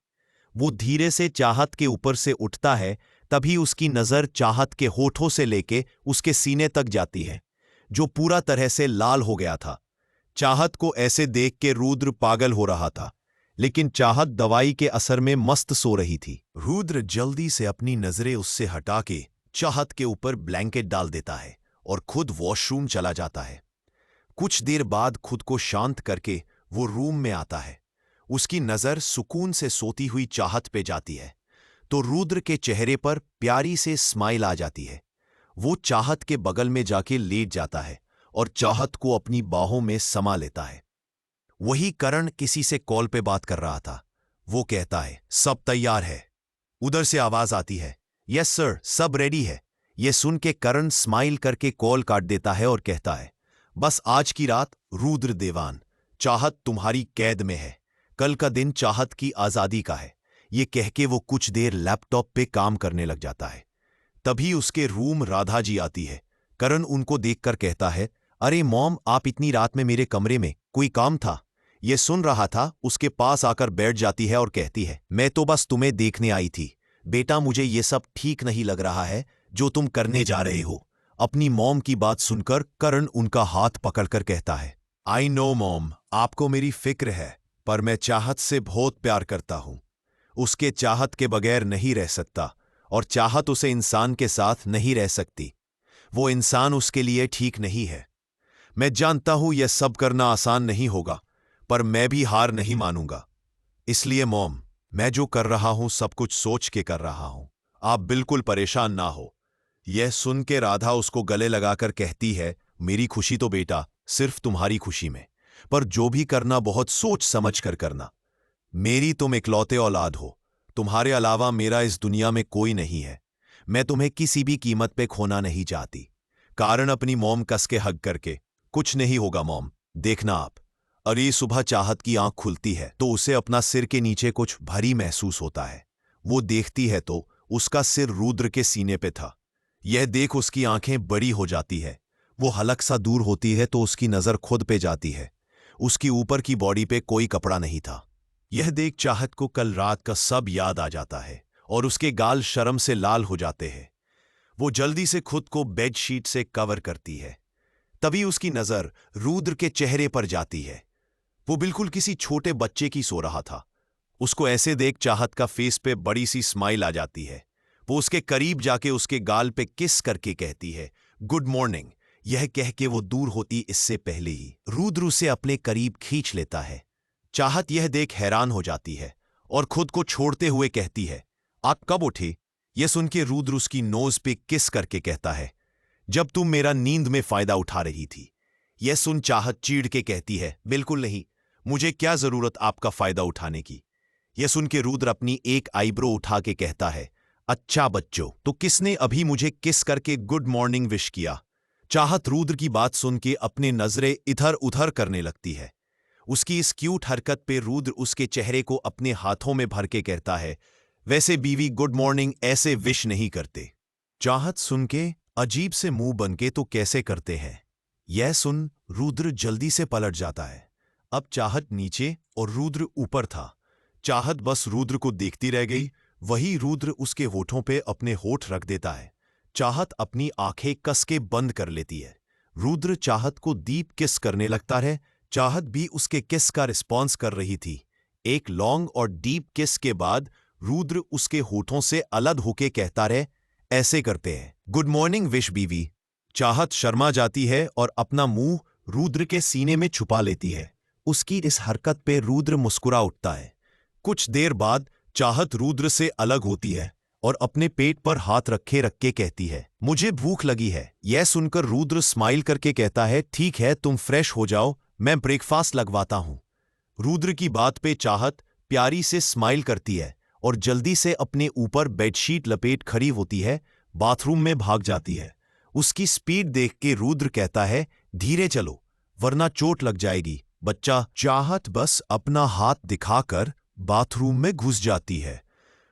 वो धीरे से चाहत के ऊपर से उठता है, तभी उसकी नजर चाहत के होठों से लेके उसके सीने तक जाती है, जो पूरा तरह से लाल हो गया था। चाहत को ऐसे देख के रुद्र पागल हो रहा था, लेकिन चाहत दवाई के असर में मस्त सो रही थी। रुद्र जल्दी से अपनी नजरें उससे हटा के चाहत के ऊपर ब्लैंकेट डाल देता है और खुद वॉशरूम चला जाता है। कुछ देर बाद खुद को शांत करके वो रूम में आता है। उसकी नजर सुकून से सोती हुई चाहत पे जाती है तो रुद्र के चेहरे पर प्यारी से स्माइल आ जाती है। वो चाहत के बगल में जाके लेट जाता है और चाहत को अपनी बाहों में समा लेता है। वही करण किसी से कॉल पे बात कर रहा था। वो कहता है, सब तैयार है। उधर से आवाज आती है, यस सर, सब रेडी है। यह सुन के करण स्माइल करके कॉल काट देता है और कहता है, बस आज की रात रुद्र देवान, चाहत तुम्हारी कैद में है। कल का दिन चाहत की आजादी का है। ये कह के वो कुछ देर लैपटॉप पे काम करने लग जाता है। तभी उसके रूम राधा जी आती है। करण उनको देखकर कहता है, अरे मॉम, आप इतनी रात में मेरे कमरे में, कोई काम था? ये सुन रहा था उसके पास आकर बैठ जाती है और कहती है, मैं तो बस तुम्हें देखने आई थी बेटा, मुझे ये सब ठीक नहीं लग रहा है जो तुम करने जा रहे हो। अपनी मॉम की बात सुनकर करण उनका हाथ पकड़कर कहता है, आई नो मॉम, आपको मेरी फिक्र है, पर मैं चाहत से बहुत प्यार करता हूं। उसके चाहत के बगैर नहीं रह सकता और चाहत उसे इंसान के साथ नहीं रह सकती। वो इंसान उसके लिए ठीक नहीं है। मैं जानता हूं यह सब करना आसान नहीं होगा, पर मैं भी हार नहीं मानूंगा। इसलिए मॉम, मैं जो कर रहा हूं सब कुछ सोच के कर रहा हूं। आप बिल्कुल परेशान ना हो। यह सुन के राधा उसको गले लगाकर कहती है, मेरी खुशी तो बेटा सिर्फ तुम्हारी खुशी में। पर जो भी करना बहुत सोच समझ कर करना। मेरी तुम इकलौते औलाद हो। तुम्हारे अलावा मेरा इस दुनिया में कोई नहीं है। मैं तुम्हें किसी भी कीमत पे खोना नहीं चाहती। कारण अपनी मॉम कस के हग करके, कुछ नहीं होगा मॉम, देखना आप। अरे सुबह चाहत की आंख खुलती है तो उसे अपना सिर के नीचे कुछ भारी महसूस होता है। वो देखती है तो उसका सिर रुद्र के सीने पे था। यह देख उसकी आंखें बड़ी हो जाती है। वो हलक सा दूर होती है तो उसकी नजर खुद पे जाती है। उसकी ऊपर की बॉडी पे कोई कपड़ा नहीं था। यह देख चाहत को कल रात का सब याद आ जाता है और उसके गाल शर्म से लाल हो जाते हैं। वो जल्दी से खुद को बेडशीट से कवर करती है। तभी उसकी नजर रुद्र के चेहरे पर जाती है। वो बिल्कुल किसी छोटे बच्चे की सो रहा था। उसको ऐसे देख चाहत का फेस पे बड़ी सी स्माइल आ जाती है। वो उसके करीब जाके उसके गाल पे किस करके कहती है, गुड मॉर्निंग। यह कह के वो दूर होती इससे पहले ही रुद्र उसे अपने करीब खींच लेता है। चाहत यह देख हैरान हो जाती है और खुद को छोड़ते हुए कहती है, आप कब उठे? यह सुन के रुद्र उसकी नोज पे किस करके कहता है, जब तुम मेरा नींद में फायदा उठा रही थी। यह सुन चाहत चीड़ के कहती है, बिल्कुल नहीं, मुझे क्या जरूरत आपका फायदा उठाने की। यह सुन के रुद्र अपनी एक आईब्रो उठा के कहता है, अच्छा बच्चों, तो किसने अभी मुझे किस करके गुड मॉर्निंग विश किया? चाहत रुद्र की बात सुन के अपने नजरें इधर उधर करने लगती है। उसकी इस क्यूट हरकत पे रुद्र उसके चेहरे को अपने हाथों में भर के कहता है, वैसे बीवी गुड मॉर्निंग ऐसे विश नहीं करते। चाहत सुन के अजीब से मुंह बन के तो कैसे करते हैं। यह सुन रुद्र जल्दी से पलट जाता है। अब चाहत नीचे और रुद्र ऊपर था। चाहत बस रुद्र को देखती रह गई। वही रुद्र उसके होठों पे अपने होठ रख देता है। चाहत अपनी आंखें कस के बंद कर लेती है। रुद्र चाहत को डीप किस करने लगता है। चाहत भी उसके किस का रिस्पॉन्स कर रही थी। एक लॉन्ग और डीप किस के बाद रुद्र उसके होठों से अलग होके कहता रहे, ऐसे करते हैं, गुड मॉर्निंग विश बीवी। चाहत शर्मा जाती है और अपना मुंह रुद्र के सीने में छुपा लेती है। उसकी इस हरकत पे रुद्र मुस्कुरा उठता है। कुछ देर बाद चाहत रुद्र से अलग होती है और अपने पेट पर हाथ रखे रख के कहती है, मुझे भूख लगी है। यह सुनकर रुद्र स्माइल करके कहता है, ठीक है, तुम फ्रेश हो जाओ, मैं ब्रेकफास्ट लगवाता हूं। रुद्र की बात पे चाहत प्यारी से स्माइल करती है और जल्दी से अपने ऊपर बेडशीट लपेट खड़ी होती है। बाथरूम में भाग जाती है। उसकी स्पीड देख के रुद्र कहता है, धीरे चलो वरना चोट लग जाएगी बच्चा। चाहत बस अपना हाथ दिखाकर बाथरूम में घुस जाती है।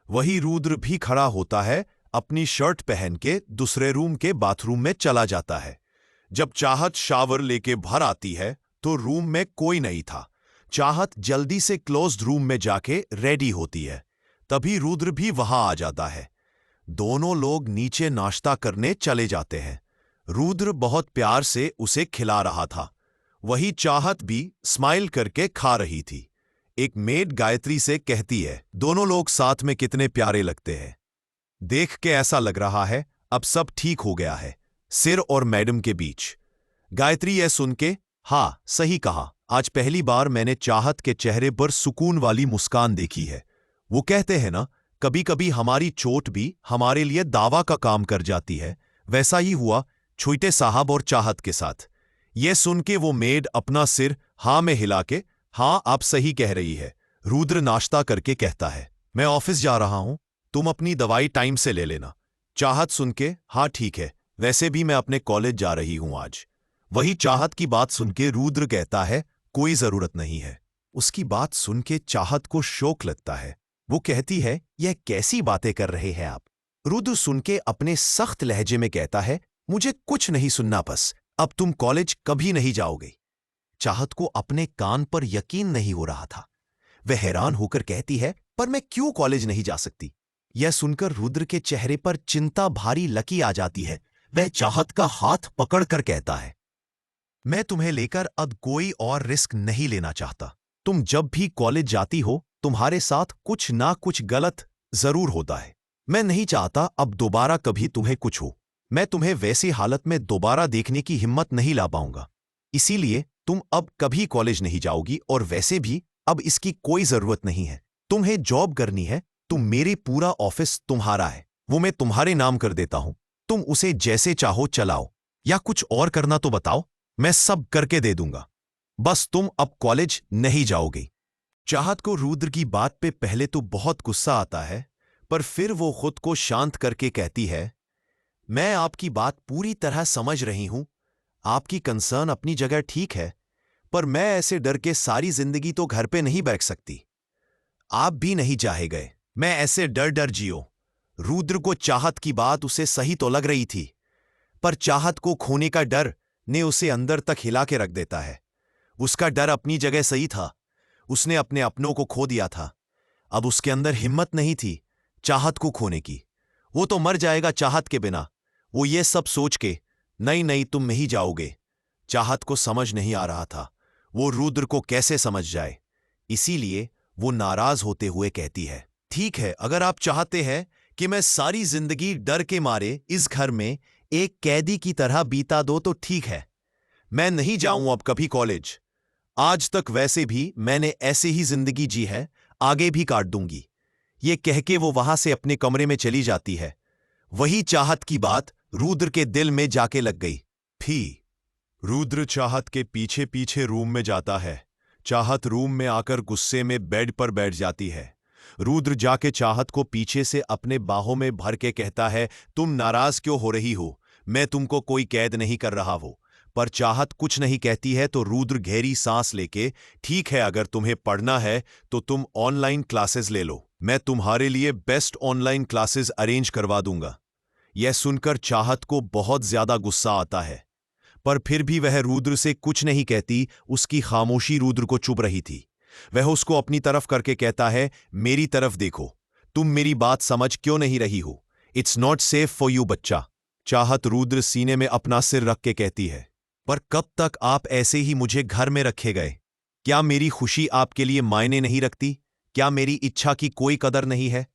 वही रुद्र भी खड़ा होता है, अपनी शर्ट पहन के दूसरे रूम के बाथरूम में चला जाता है। जब चाहत शावर लेके बाहर आती है तो रूम में कोई नहीं था। चाहत जल्दी से क्लोज्ड रूम में जाके रेडी होती है। तभी रुद्र भी वहां आ जाता है। दोनों लोग नीचे नाश्ता करने चले जाते हैं। रुद्र बहुत प्यार से उसे खिला रहा था। वही चाहत भी स्माइल करके खा रही थी। एक मेड गायत्री से कहती है, दोनों लोग साथ में कितने प्यारे लगते हैं। देख के ऐसा लग रहा है अब सब ठीक हो गया है सिर और मैडम के बीच। गायत्री यह सुन के, हाँ सही कहा, आज पहली बार मैंने चाहत के चेहरे पर सुकून वाली मुस्कान देखी है। वो कहते हैं ना, कभी कभी हमारी चोट भी हमारे लिए दावा का काम कर जाती है। वैसा ही हुआ छोटे साहब और चाहत के साथ। यह सुन के वो मेड अपना सिर हाँ में हिला के, हाँ आप सही कह रही है। रुद्र नाश्ता करके कहता है, मैं ऑफिस जा रहा हूं, तुम अपनी दवाई टाइम से ले लेना। चाहत सुन के, हाँ ठीक है, वैसे भी मैं अपने कॉलेज जा रही हूं आज। वही चाहत की बात सुन के रुद्र कहता है, कोई जरूरत नहीं है। उसकी बात सुन के चाहत को शौक लगता है। वो कहती है, यह कैसी बातें कर रहे हैं आप? रुद्र सुन के अपने सख्त लहजे में कहता है, मुझे कुछ नहीं सुनना, बस अब तुम कॉलेज कभी नहीं जाओगे। चाहत को अपने कान पर यकीन नहीं हो रहा था। वह हैरान होकर कहती है, पर मैं क्यों कॉलेज नहीं जा सकती? यह सुनकर रुद्र के चेहरे पर चिंता भारी लकी आ जाती है। वह चाहत का हाथ पकड़कर कहता है, मैं तुम्हें लेकर अब कोई और रिस्क नहीं लेना चाहता। तुम जब भी कॉलेज जाती हो तुम्हारे साथ कुछ ना कुछ गलत जरूर होता है। मैं नहीं चाहता अब दोबारा कभी तुम्हें कुछ हो। मैं तुम्हें वैसी हालत में दोबारा देखने की हिम्मत नहीं ला पाऊंगा। इसीलिए तुम अब कभी कॉलेज नहीं जाओगी और वैसे भी अब इसकी कोई जरूरत नहीं है। तुम्हें जॉब करनी है तो मेरे पूरा ऑफिस तुम्हारा है, वो मैं तुम्हारे नाम कर देता हूं। तुम उसे जैसे चाहो चलाओ, या कुछ और करना तो बताओ। मैं सब करके दे दूंगा, बस तुम अब कॉलेज नहीं जाओगी। चाहत को रुद्र की बात पे पहले तो बहुत गुस्सा आता है, पर फिर वो खुद को शांत करके कहती है, मैं आपकी बात पूरी तरह समझ रही हूं। आपकी कंसर्न अपनी जगह ठीक है, पर मैं ऐसे डर के सारी जिंदगी तो घर पे नहीं बैठ सकती। आप भी नहीं चाहे गए मैं ऐसे डर डर जियो। रुद्र को चाहत की बात उसे सही तो लग रही थी, पर चाहत को खोने का डर ने उसे अंदर तक हिला के रख देता है। उसका डर अपनी जगह सही था, उसने अपने अपनों को खो दिया था। अब उसके अंदर हिम्मत नहीं थी चाहत को खोने की। वो तो मर जाएगा चाहत के बिना। वो ये सब सोच के, नहीं नहीं तुम नहीं जाओगे। चाहत को समझ नहीं आ रहा था वो रुद्र को कैसे समझ जाए, इसीलिए वो नाराज होते हुए कहती है, ठीक है, अगर आप चाहते हैं कि मैं सारी जिंदगी डर के मारे इस घर में एक कैदी की तरह बीता दो तो ठीक है। मैं नहीं जाऊं अब कभी कॉलेज। आज तक वैसे भी मैंने ऐसे ही जिंदगी जी है, आगे भी काट दूंगी। ये कह के वो वहां से अपने कमरे में चली जाती है। वही चाहत की बात रुद्र के दिल में जाके लग गई। भी रुद्र चाहत के पीछे पीछे रूम में जाता है। चाहत रूम में आकर गुस्से में बेड पर बैठ जाती है। रुद्र जाके चाहत को पीछे से अपने बाहों में भर के कहता है, तुम नाराज क्यों हो रही हो? मैं तुमको कोई कैद नहीं कर रहा हूं। पर चाहत कुछ नहीं कहती है तो रुद्र गहरी सांस लेके, ठीक है, अगर तुम्हें पढ़ना है तो तुम ऑनलाइन क्लासेस ले लो। मैं तुम्हारे लिए बेस्ट ऑनलाइन क्लासेस अरेंज करवा दूंगा। यह सुनकर चाहत को बहुत ज्यादा गुस्सा आता है, पर फिर भी वह रुद्र से कुछ नहीं कहती। उसकी खामोशी रुद्र को चुभ रही थी। वह उसको अपनी तरफ करके कहता है, मेरी तरफ देखो, तुम मेरी बात समझ क्यों नहीं रही हो? It's not safe for you बच्चा। चाहत रुद्र सीने में अपना सिर रख के कहती है, पर कब तक आप ऐसे ही मुझे घर में रखे गए? क्या मेरी खुशी आपके लिए मायने नहीं रखती? क्या मेरी इच्छा की कोई कदर नहीं है?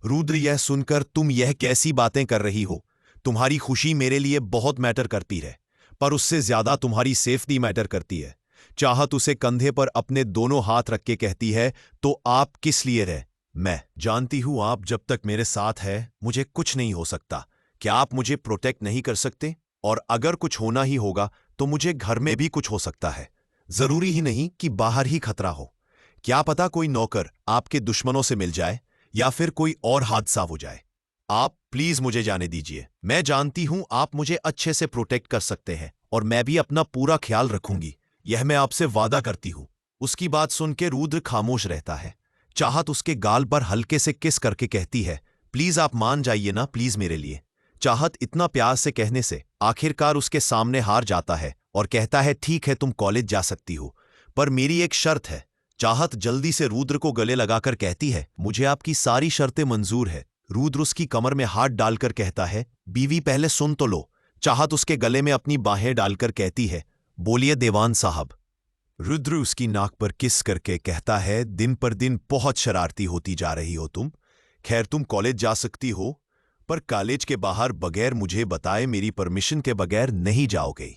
रुद्र, यह सुनकर तुम यह कैसी बातें कर रही हो? तुम्हारी खुशी मेरे लिए बहुत मैटर करती है, पर उससे ज्यादा तुम्हारी सेफ्टी मैटर करती है। चाहत उसे कंधे पर अपने दोनों हाथ रख के कहती है, तो आप किस लिए रहे? मैं जानती हूं आप जब तक मेरे साथ है मुझे कुछ नहीं हो सकता। क्या आप मुझे प्रोटेक्ट नहीं कर सकते? और अगर कुछ होना ही होगा तो मुझे घर में भी कुछ हो सकता है, जरूरी ही नहीं कि बाहर ही खतरा हो। क्या पता कोई नौकर आपके दुश्मनों से मिल जाए या फिर कोई और हादसा हो जाए। आप प्लीज मुझे जाने दीजिए। मैं जानती हूं आप मुझे अच्छे से प्रोटेक्ट कर सकते हैं और मैं भी अपना पूरा ख्याल रखूंगी, यह मैं आपसे वादा करती हूं। उसकी बात सुन के रुद्र खामोश रहता है। चाहत उसके गाल पर हल्के से किस करके कहती है, प्लीज आप मान जाइए ना, प्लीज मेरे लिए। चाहत इतना प्यार से कहने से आखिरकार उसके सामने हार जाता है और कहता है, ठीक है, तुम कॉलेज जा सकती हो, पर मेरी एक शर्त है। चाहत जल्दी से रुद्र को गले लगाकर कहती है, मुझे आपकी सारी शर्तें मंजूर है। रुद्र उसकी कमर में हाथ डालकर कहता है, बीवी पहले सुन तो लो। चाहत उसके गले में अपनी बाहें डालकर कहती है, बोलिए देवान साहब। रुद्र उसकी नाक पर किस करके कहता है, दिन पर दिन बहुत शरारती होती जा रही हो तुम। खैर, तुम कॉलेज जा सकती हो, पर कॉलेज के बाहर बगैर मुझे बताए, मेरी परमिशन के बगैर नहीं जाओगे।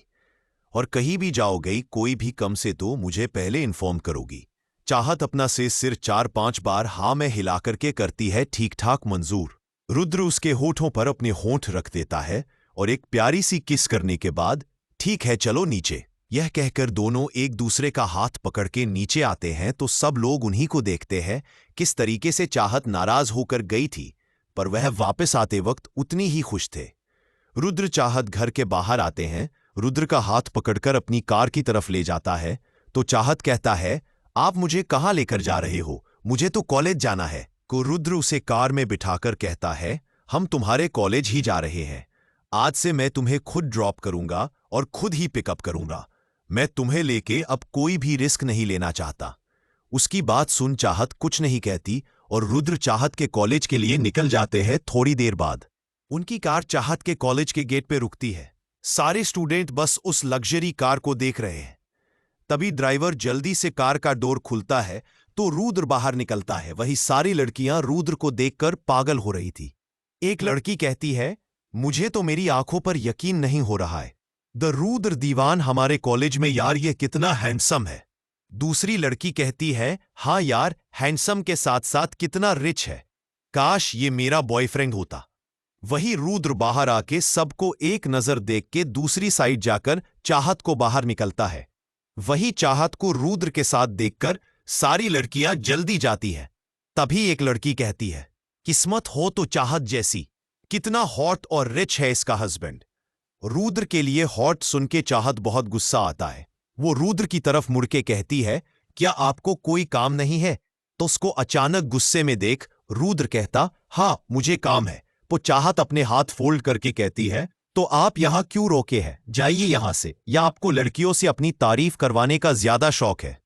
और कहीं भी जाओगे कोई भी कम से तो मुझे पहले इन्फॉर्म करोगी। चाहत अपना से सिर 4-5 बार हाँ में हिलाकर के करती है, ठीक ठाक मंजूर। रुद्र उसके होठों पर अपने होंठ रख देता है और एक प्यारी सी किस करने के बाद, ठीक है चलो नीचे, यह कहकर दोनों एक दूसरे का हाथ पकड़ के नीचे आते हैं तो सब लोग उन्हीं को देखते हैं। किस तरीके से चाहत नाराज होकर गई थी, पर वह वापस आते वक्त उतनी ही खुश थे। रुद्र चाहत घर के बाहर आते हैं। रुद्र का हाथ पकड़कर अपनी कार की तरफ ले जाता है तो चाहत कहता है, आप मुझे कहां लेकर जा रहे हो? मुझे तो कॉलेज जाना है। को रुद्र उसे कार में बिठाकर कहता है, हम तुम्हारे कॉलेज ही जा रहे हैं। आज से मैं तुम्हें खुद ड्रॉप करूंगा और खुद ही पिकअप करूंगा। मैं तुम्हें लेके अब कोई भी रिस्क नहीं लेना चाहता। उसकी बात सुन चाहत कुछ नहीं कहती और रुद्र चाहत के कॉलेज के लिए निकल जाते हैं। थोड़ी देर बाद उनकी कार चाहत के कॉलेज के गेट पे रुकती है। सारे स्टूडेंट बस उस लग्जरी कार को देख रहे हैं। तभी ड्राइवर जल्दी से कार का डोर खुलता है तो रुद्र बाहर निकलता है। वही सारी लड़कियां रुद्र को देखकर पागल हो रही थी। एक लड़की कहती है, मुझे तो मेरी आंखों पर यकीन नहीं हो रहा है, द रुद्र दीवान हमारे कॉलेज में, यार ये कितना हैंडसम है। दूसरी लड़की कहती है, हाँ यार, हैंडसम के साथ साथ कितना रिच है, काश ये मेरा बॉयफ्रेंड होता। वही रुद्र बाहर आके सबको एक नजर देख के दूसरी साइड जाकर चाहत को बाहर निकलता है। वही चाहत को रुद्र के साथ देखकर सारी लड़कियां जल्दी जाती है। तभी एक लड़की कहती है, किस्मत हो तो चाहत जैसी, कितना हॉट और रिच है इसका हस्बैंड। रुद्र के लिए हॉट सुन के चाहत बहुत गुस्सा आता है। वो रुद्र की तरफ मुड़ के कहती है, क्या आपको कोई काम नहीं है? तो उसको अचानक गुस्से में देख रुद्र कहता, हाँ मुझे काम है। वो चाहत अपने हाथ फोल्ड करके कहती है, तो आप यहां क्यों रोके हैं? जाइए यहां से, या आपको लड़कियों से अपनी तारीफ करवाने का ज्यादा शौक है?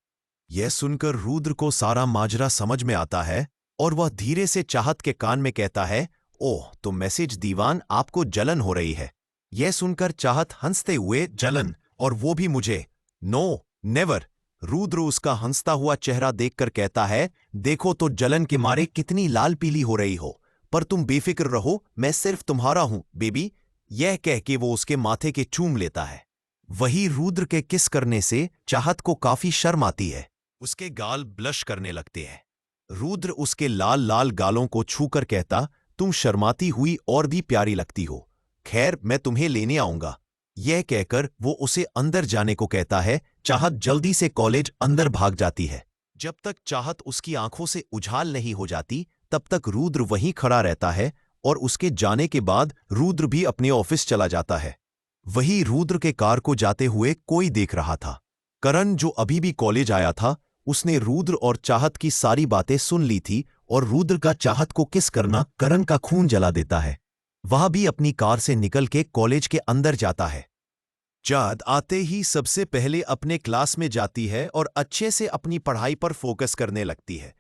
यह सुनकर रुद्र को सारा माजरा समझ में आता है और वह धीरे से चाहत के कान में कहता है, ओह तो मैसेज दीवान, आपको जलन हो रही है। यह सुनकर चाहत हंसते हुए, जलन, और वो भी मुझे? No never. रुद्र उसका हंसता हुआ चेहरा देखकर कहता है, देखो तो जलन के मारे कितनी लाल पीली हो रही हो, पर तुम बेफिक्र रहो, मैं सिर्फ तुम्हारा हूं बेबी। यह कह के वो उसके माथे के चूम लेता है। वही रुद्र के किस करने से चाहत को काफी शर्म आती है। उसके गाल ब्लश करने लगते हैं। रुद्र उसके लाल लाल गालों को छूकर कहता, तुम शर्माती हुई और भी प्यारी लगती हो। खैर मैं तुम्हें लेने आऊंगा। यह कहकर वो उसे अंदर जाने को कहता है। चाहत जल्दी से कॉलेज अंदर भाग जाती है। जब तक चाहत उसकी आंखों से उछाल नहीं हो जाती, तब तक रुद्र वहीं खड़ा रहता है और उसके जाने के बाद रुद्र भी अपने ऑफिस चला जाता है। वही रुद्र के कार को जाते हुए कोई देख रहा था। करण, जो अभी भी कॉलेज आया था, उसने रुद्र और चाहत की सारी बातें सुन ली थी और रुद्र का चाहत को किस करना करण का खून जला देता है। वह भी अपनी कार से निकल के कॉलेज के अंदर जाता है। चाहत आते ही सबसे पहले अपने क्लास में जाती है और अच्छे से अपनी पढ़ाई पर फोकस करने लगती है।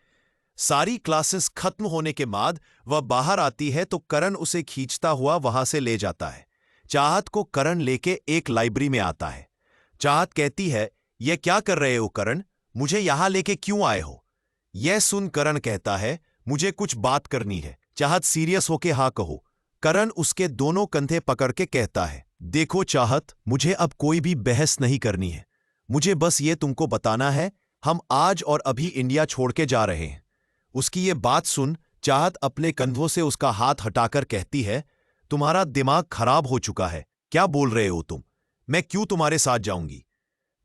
सारी क्लासेस खत्म होने के बाद वह बाहर आती है तो करण उसे खींचता हुआ वहां से ले जाता है। चाहत को करण लेके एक लाइब्रेरी में आता है। चाहत कहती है, यह क्या कर रहे हो करण? मुझे यहां लेके क्यों आए हो? यह सुन करण कहता है, मुझे कुछ बात करनी है। चाहत सीरियस होके हाँ कहो। करण उसके दोनों कंधे पकड़ के कहता है, देखो चाहत, मुझे अब कोई भी बहस नहीं करनी है। मुझे बस ये तुमको बताना है, हम आज और अभी इंडिया छोड़ के जा रहे हैं। उसकी ये बात सुन चाहत अपने कंधों से उसका हाथ हटाकर कहती है, तुम्हारा दिमाग खराब हो चुका है, क्या बोल रहे हो तुम? मैं क्यों तुम्हारे साथ जाऊंगी?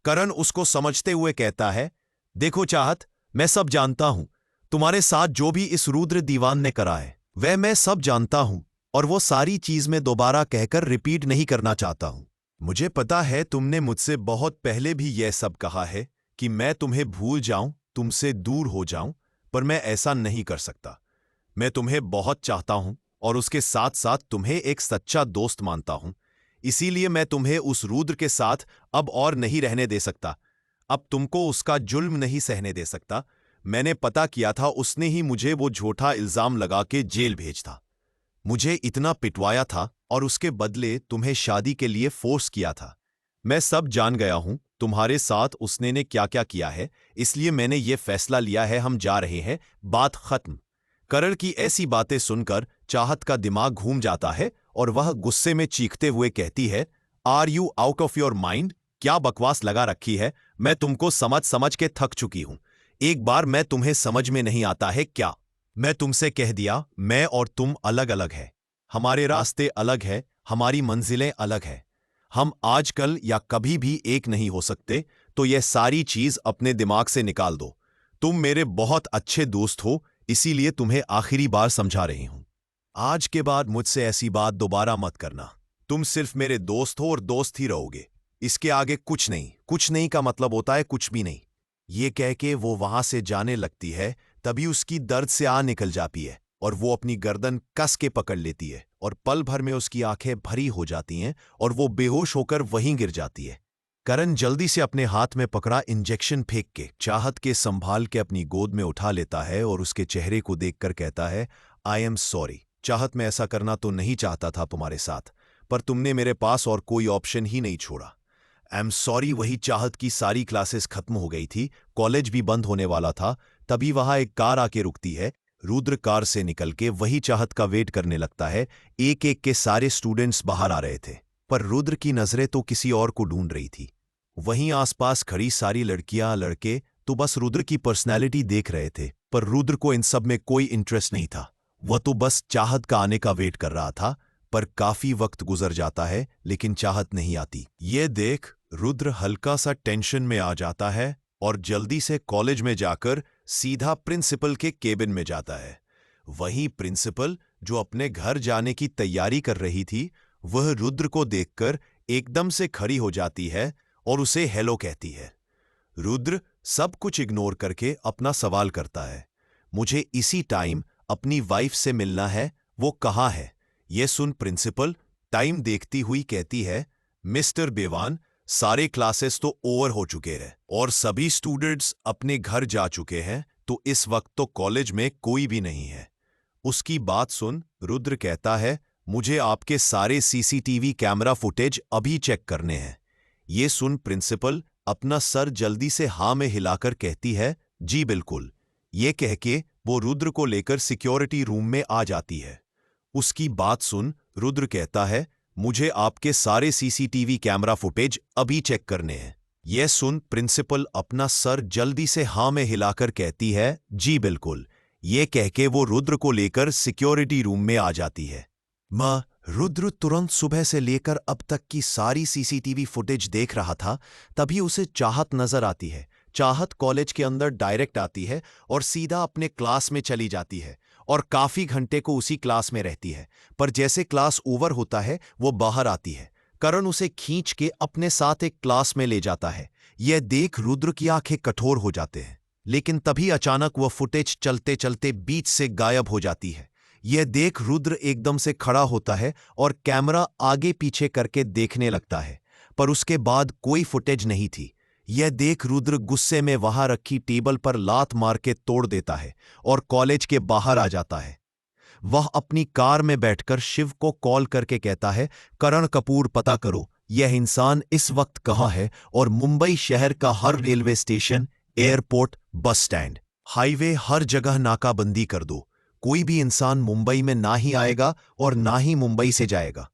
करण उसको समझते हुए कहता है, देखो चाहत, मैं सब जानता हूं। तुम्हारे साथ जो भी इस रुद्र दीवान ने करा है वह मैं सब जानता हूं, और वो सारी चीज मैं दोबारा कहकर रिपीट नहीं करना चाहता हूं। मुझे पता है तुमने मुझसे बहुत पहले भी यह सब कहा है कि मैं तुम्हें भूल जाऊं, तुमसे दूर हो जाऊं, पर मैं ऐसा नहीं कर सकता। मैं तुम्हें बहुत चाहता हूं और उसके साथ साथ तुम्हें एक सच्चा दोस्त मानता हूं। इसीलिए मैं तुम्हें उस रुद्र के साथ अब और नहीं रहने दे सकता। अब तुमको उसका जुल्म नहीं सहने दे सकता। मैंने पता किया था, उसने ही मुझे वो झूठा इल्जाम लगा के जेल भेजा। मुझे इतना पिटवाया था और उसके बदले तुम्हें शादी के लिए फोर्स किया था। मैं सब जान गया हूं तुम्हारे साथ उसने ने क्या क्या किया है, इसलिए मैंने ये फैसला लिया है, हम जा रहे हैं, बात खत्म। करण की ऐसी बातें सुनकर चाहत का दिमाग घूम जाता है और वह गुस्से में चीखते हुए कहती है, are you out of your mind? क्या बकवास लगा रखी है? मैं तुमको समझ समझ के थक चुकी हूं। एक बार मैं तुम्हें समझ में नहीं आता है क्या? मैं तुमसे कह दिया, मैं और तुम अलग अलग है। हमारे रास्ते अलग है, हमारी मंजिलें अलग है। हम आजकल या कभी भी एक नहीं हो सकते, तो यह सारी चीज अपने दिमाग से निकाल दो। तुम मेरे बहुत अच्छे दोस्त हो, इसीलिए तुम्हें आखिरी बार समझा रही हूं। आज के बाद मुझसे ऐसी बात दोबारा मत करना। तुम सिर्फ मेरे दोस्त हो और दोस्त ही रहोगे। इसके आगे कुछ नहीं। कुछ नहीं का मतलब होता है कुछ भी नहीं। ये कह के वो वहां से जाने लगती है। तभी उसकी दर्द से आ निकल जाती है और वो अपनी गर्दन कस के पकड़ लेती है और पल भर में उसकी आंखें भरी हो जाती हैं और वो बेहोश होकर वहीं गिर जाती है। करण जल्दी से अपने हाथ में पकड़ा इंजेक्शन फेंक के चाहत के संभाल के अपनी गोद में उठा लेता है और उसके चेहरे को देखकर कहता है, आई एम सॉरी चाहत, मैं ऐसा करना तो नहीं चाहता था तुम्हारे साथ, पर तुमने मेरे पास और कोई ऑप्शन ही नहीं छोड़ा। I am sorry. वही चाहत की सारी क्लासेस खत्म हो गई थी, कॉलेज भी बंद होने वाला था। तभी वहां एक कार आके रुकती है। रुद्र कार से निकल के वही चाहत का वेट करने लगता है। एक एक के सारे स्टूडेंट्स बाहर आ रहे थे, पर रुद्र की नजरें तो किसी और को ढूंढ रही थी। वहीं आसपास खड़ी सारी लड़कियां लड़के तो बस रुद्र की पर्सनैलिटी देख रहे थे, पर रुद्र को इन सब में कोई इंटरेस्ट नहीं था। वह तो बस चाहत का आने का वेट कर रहा था, पर काफी वक्त गुजर जाता है लेकिन चाहत नहीं आती। ये देख रुद्र हल्का सा टेंशन में आ जाता है और जल्दी से कॉलेज में जाकर सीधा प्रिंसिपल के केबिन में जाता है। वहीं प्रिंसिपल, जो अपने घर जाने की तैयारी कर रही थी, वह रुद्र को देखकर एकदम से खड़ी हो जाती है और उसे हेलो कहती है। रुद्र सब कुछ इग्नोर करके अपना सवाल करता है, मुझे इसी टाइम अपनी वाइफ से मिलना है, वो कहाँ है? यह सुन प्रिंसिपल टाइम देखती हुई कहती है, मिस्टर बेवान, सारे क्लासेस तो ओवर हो चुके हैं और सभी स्टूडेंट्स अपने घर जा चुके हैं, तो इस वक्त तो कॉलेज में कोई भी नहीं है। उसकी बात सुन रुद्र कहता है, मुझे आपके सारे सीसीटीवी कैमरा फुटेज अभी चेक करने हैं। ये सुन प्रिंसिपल अपना सर जल्दी से हाँ में हिलाकर कहती है, जी बिल्कुल। ये कह के वो रुद्र को लेकर सिक्योरिटी रूम में आ जाती है। उसकी बात सुन रुद्र कहता है, मुझे आपके सारे सीसीटीवी कैमरा फुटेज अभी चेक करने हैं। यह सुन प्रिंसिपल अपना सर जल्दी से हाँ में हिलाकर कहती है, जी बिल्कुल। ये कह के वो रुद्र को लेकर सिक्योरिटी रूम में आ जाती है। मां, रुद्र तुरंत सुबह से लेकर अब तक की सारी सीसीटीवी फुटेज देख रहा था, तभी उसे चाहत नजर आती है। चाहत कॉलेज के अंदर डायरेक्ट आती है और सीधा अपने क्लास में चली जाती है और काफी घंटे को उसी क्लास में रहती है। पर जैसे क्लास ओवर होता है वो बाहर आती है। करण उसे खींच के अपने साथ एक क्लास में ले जाता है। यह देख रुद्र की आंखें कठोर हो जाते हैं, लेकिन तभी अचानक वह फुटेज चलते चलते बीच से गायब हो जाती है। यह देख रुद्र एकदम से खड़ा होता है और कैमरा आगे पीछे करके देखने लगता है, पर उसके बाद कोई फुटेज नहीं थी। यह देख रुद्र गुस्से में वहां रखी टेबल पर लात मार के तोड़ देता है और कॉलेज के बाहर आ जाता है। वह अपनी कार में बैठकर शिव को कॉल करके कहता है, करण कपूर पता करो यह इंसान इस वक्त कहाँ है और मुंबई शहर का हर railway station, airport, bus stand, highway, हर जगह नाकाबंदी कर दो। कोई भी इंसान मुंबई में ना ही आएगा और ना ही मुंबई से जाएगा।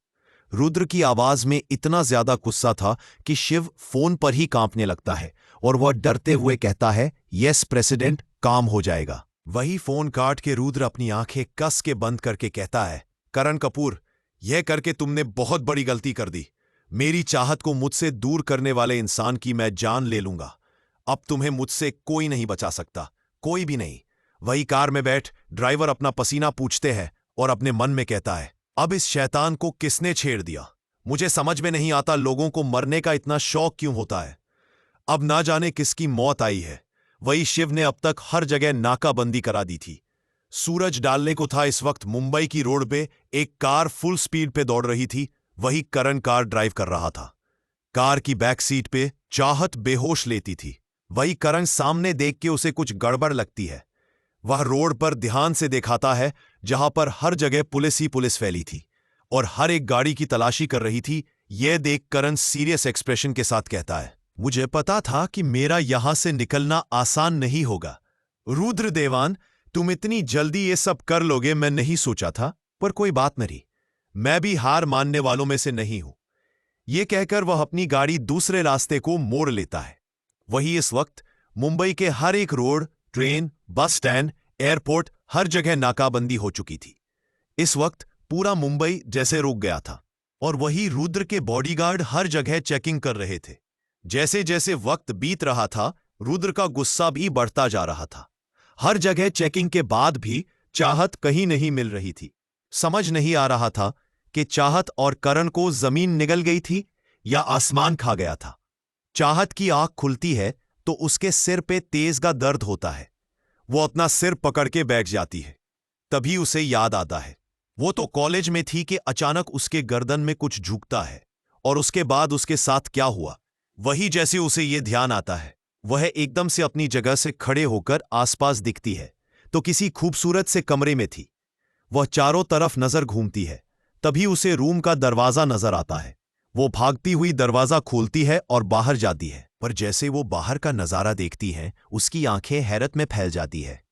रुद्र की आवाज में इतना ज्यादा गुस्सा था कि शिव फोन पर ही कांपने लगता है और वह डरते हुए कहता है, यस प्रेसिडेंट, काम हो जाएगा। वही फोन काट के रुद्र अपनी आंखें कस के बंद करके कहता है, करण कपूर, यह करके तुमने बहुत बड़ी गलती कर दी। मेरी चाहत को मुझसे दूर करने वाले इंसान की मैं जान ले लूंगा। अब तुम्हें मुझसे कोई नहीं बचा सकता, कोई भी नहीं। वही कार में बैठ ड्राइवर अपना पसीना पूछते हैं और अपने मन में कहता है, अब इस शैतान को किसने छेड़ दिया? मुझे समझ में नहीं आता लोगों को मरने का इतना शौक क्यों होता है। अब ना जाने किसकी मौत आई है। वही शिव ने अब तक हर जगह नाकाबंदी करा दी थी। सूरज डालने को था इस वक्त मुंबई की रोड पे एक कार फुल स्पीड पे दौड़ रही थी। वही करण कार ड्राइव कर रहा था। कार की बैक सीट पे चाहत बेहोश लेती थी। वही करण सामने देख के उसे कुछ गड़बड़ लगती है। वह रोड पर ध्यान से दिखाता है जहां पर हर जगह पुलिस ही पुलिस फैली थी और हर एक गाड़ी की तलाशी कर रही थी। यह देख करण सीरियस एक्सप्रेशन के साथ कहता है, मुझे पता था कि मेरा यहां से निकलना आसान नहीं होगा। रुद्र देवान, तुम इतनी जल्दी ये सब कर लोगे मैं नहीं सोचा था, पर कोई बात नहीं, मैं भी हार मानने वालों में से नहीं हूं। यह कहकर वह अपनी गाड़ी दूसरे रास्ते को मोड़ लेता है। वही इस वक्त मुंबई के हर एक road, train, bus stand, airport, हर जगह नाकाबंदी हो चुकी थी। इस वक्त पूरा मुंबई जैसे रुक गया था और वही रुद्र के बॉडीगार्ड हर जगह चेकिंग कर रहे थे। जैसे जैसे वक्त बीत रहा था, रुद्र का गुस्सा भी बढ़ता जा रहा था। हर जगह चेकिंग के बाद भी चाहत कहीं नहीं मिल रही थी। समझ नहीं आ रहा था कि चाहत और करण को जमीन निगल गई थी या आसमान खा गया था। चाहत की आंख खुलती है तो उसके सिर पे तेज का दर्द होता है। वो अपना सिर पकड़ के बैठ जाती है। तभी उसे याद आता है वो तो कॉलेज में थी कि अचानक उसके गर्दन में कुछ झुकता है और उसके बाद उसके साथ क्या हुआ। वही जैसे उसे ये ध्यान आता है, वह एकदम से अपनी जगह से खड़े होकर आसपास दिखती है तो किसी खूबसूरत से कमरे में थी। वह चारों तरफ नजर घूमती है, तभी उसे रूम का दरवाजा नजर आता है। वो भागती हुई दरवाजा खोलती है और बाहर जाती है, पर जैसे वो बाहर का नजारा देखती है उसकी आंखें हैरत में फैल जाती है।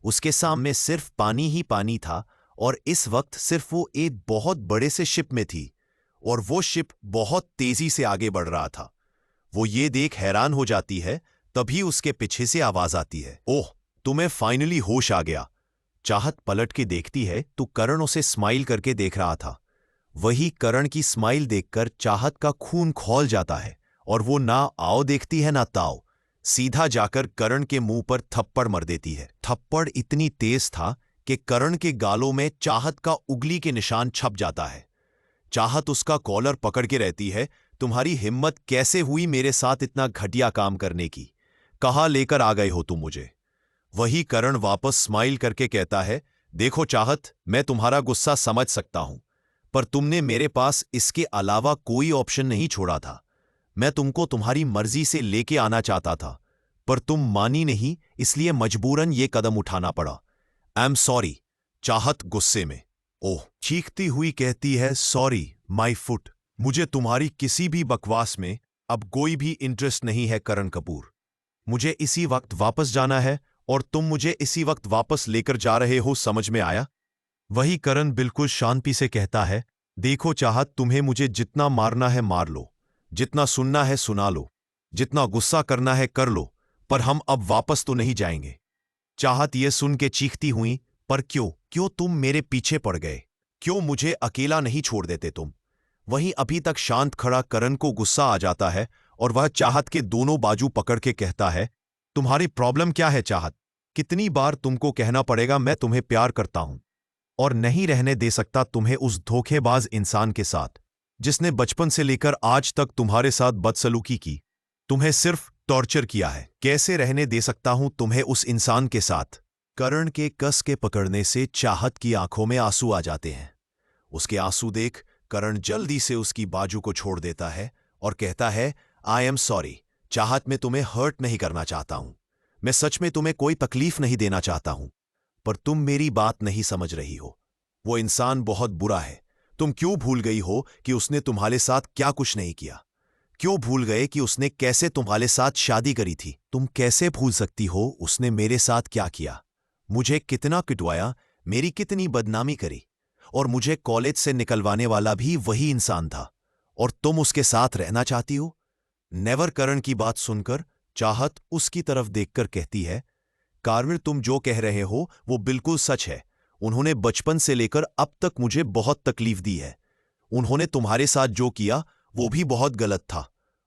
उसके सामने सिर्फ पानी ही पानी था और इस वक्त सिर्फ वो एक बहुत बड़े से शिप में थी और वो शिप बहुत तेजी से आगे बढ़ रहा था। वो ये देख हैरान हो जाती है, तभी उसके पीछे से आवाज आती है, ओह, तुम्हें फाइनली होश आ गया। चाहत पलट के देखती है तो करण उसे स्माइल करके देख रहा था। वही करण की स्माइल देखकर चाहत का खून खौल जाता है और वो ना आओ देखती है ना ताओ, सीधा जाकर करण के मुंह पर थप्पड़ मर देती है। थप्पड़ इतनी तेज था कि करण के गालों में चाहत का उंगली के निशान छप जाता है। चाहत उसका कॉलर पकड़ के रहती है। तुम्हारी हिम्मत कैसे हुई मेरे साथ इतना घटिया काम करने की? कहाँ लेकर आ गए हो तुम मुझे? वही करण वापस स्माइल करके कहता है, देखो चाहत, मैं तुम्हारा गुस्सा समझ सकता हूं, पर तुमने मेरे पास इसके अलावा कोई ऑप्शन नहीं छोड़ा था। मैं तुमको तुम्हारी मर्जी से लेके आना चाहता था, पर तुम मानी नहीं, इसलिए मजबूरन ये कदम उठाना पड़ा। I am sorry. चाहत गुस्से में ओह चीखती हुई कहती है, सॉरी माई फुट। मुझे तुम्हारी किसी भी बकवास में अब कोई भी इंटरेस्ट नहीं है करण कपूर। मुझे इसी वक्त वापस जाना है और तुम मुझे इसी वक्त वापस लेकर जा रहे हो, समझ में आया? वही करण बिल्कुल शांति से कहता है, देखो चाहत, तुम्हें मुझे जितना मारना है मार लो, जितना सुनना है सुना लो, जितना गुस्सा करना है कर लो, पर हम अब वापस तो नहीं जाएंगे। चाहत ये सुन के चीखती हुई, पर क्यों क्यों तुम मेरे पीछे पड़ गए? क्यों मुझे अकेला नहीं छोड़ देते तुम? वहीं अभी तक शांत खड़ा करण को गुस्सा आ जाता है और वह चाहत के दोनों बाजू पकड़ के कहता है, तुम्हारी प्रॉब्लम क्या है चाहत? कितनी बार तुमको कहना पड़ेगा मैं तुम्हें प्यार करता हूं और नहीं रहने दे सकता तुम्हें उस धोखेबाज इंसान के साथ, जिसने बचपन से लेकर आज तक तुम्हारे साथ बदसलूकी की, तुम्हें सिर्फ टॉर्चर किया है। कैसे रहने दे सकता हूं तुम्हें उस इंसान के साथ? करण के कस के पकड़ने से चाहत की आंखों में आंसू आ जाते हैं। उसके आंसू देख करण जल्दी से उसकी बाजू को छोड़ देता है और कहता है, आई एम सॉरी चाहत, मैं तुम्हें हर्ट नहीं करना चाहता हूं। मैं सच में तुम्हें कोई तकलीफ नहीं देना चाहता हूं, पर तुम मेरी बात नहीं समझ रही हो। वो इंसान बहुत बुरा है। तुम क्यों भूल गई हो कि उसने तुम्हारे साथ क्या कुछ नहीं किया? क्यों भूल गए कि उसने कैसे तुम्हारे साथ शादी करी थी? तुम कैसे भूल सकती हो उसने मेरे साथ क्या किया? मुझे कितना पिटवाया, मेरी कितनी बदनामी करी, और मुझे कॉलेज से निकलवाने वाला भी वही इंसान था, और तुम उसके साथ रहना चाहती हो? नेवर। करण की बात सुनकर चाहत उसकी तरफ देखकर कहती है, कारवीर, तुम जो कह रहे हो वो बिल्कुल सच है। उन्होंने बचपन से लेकर अब तक मुझे बहुत तकलीफ दी है। उन्होंने तुम्हारे साथ जो किया वो भी बहुत गलत था।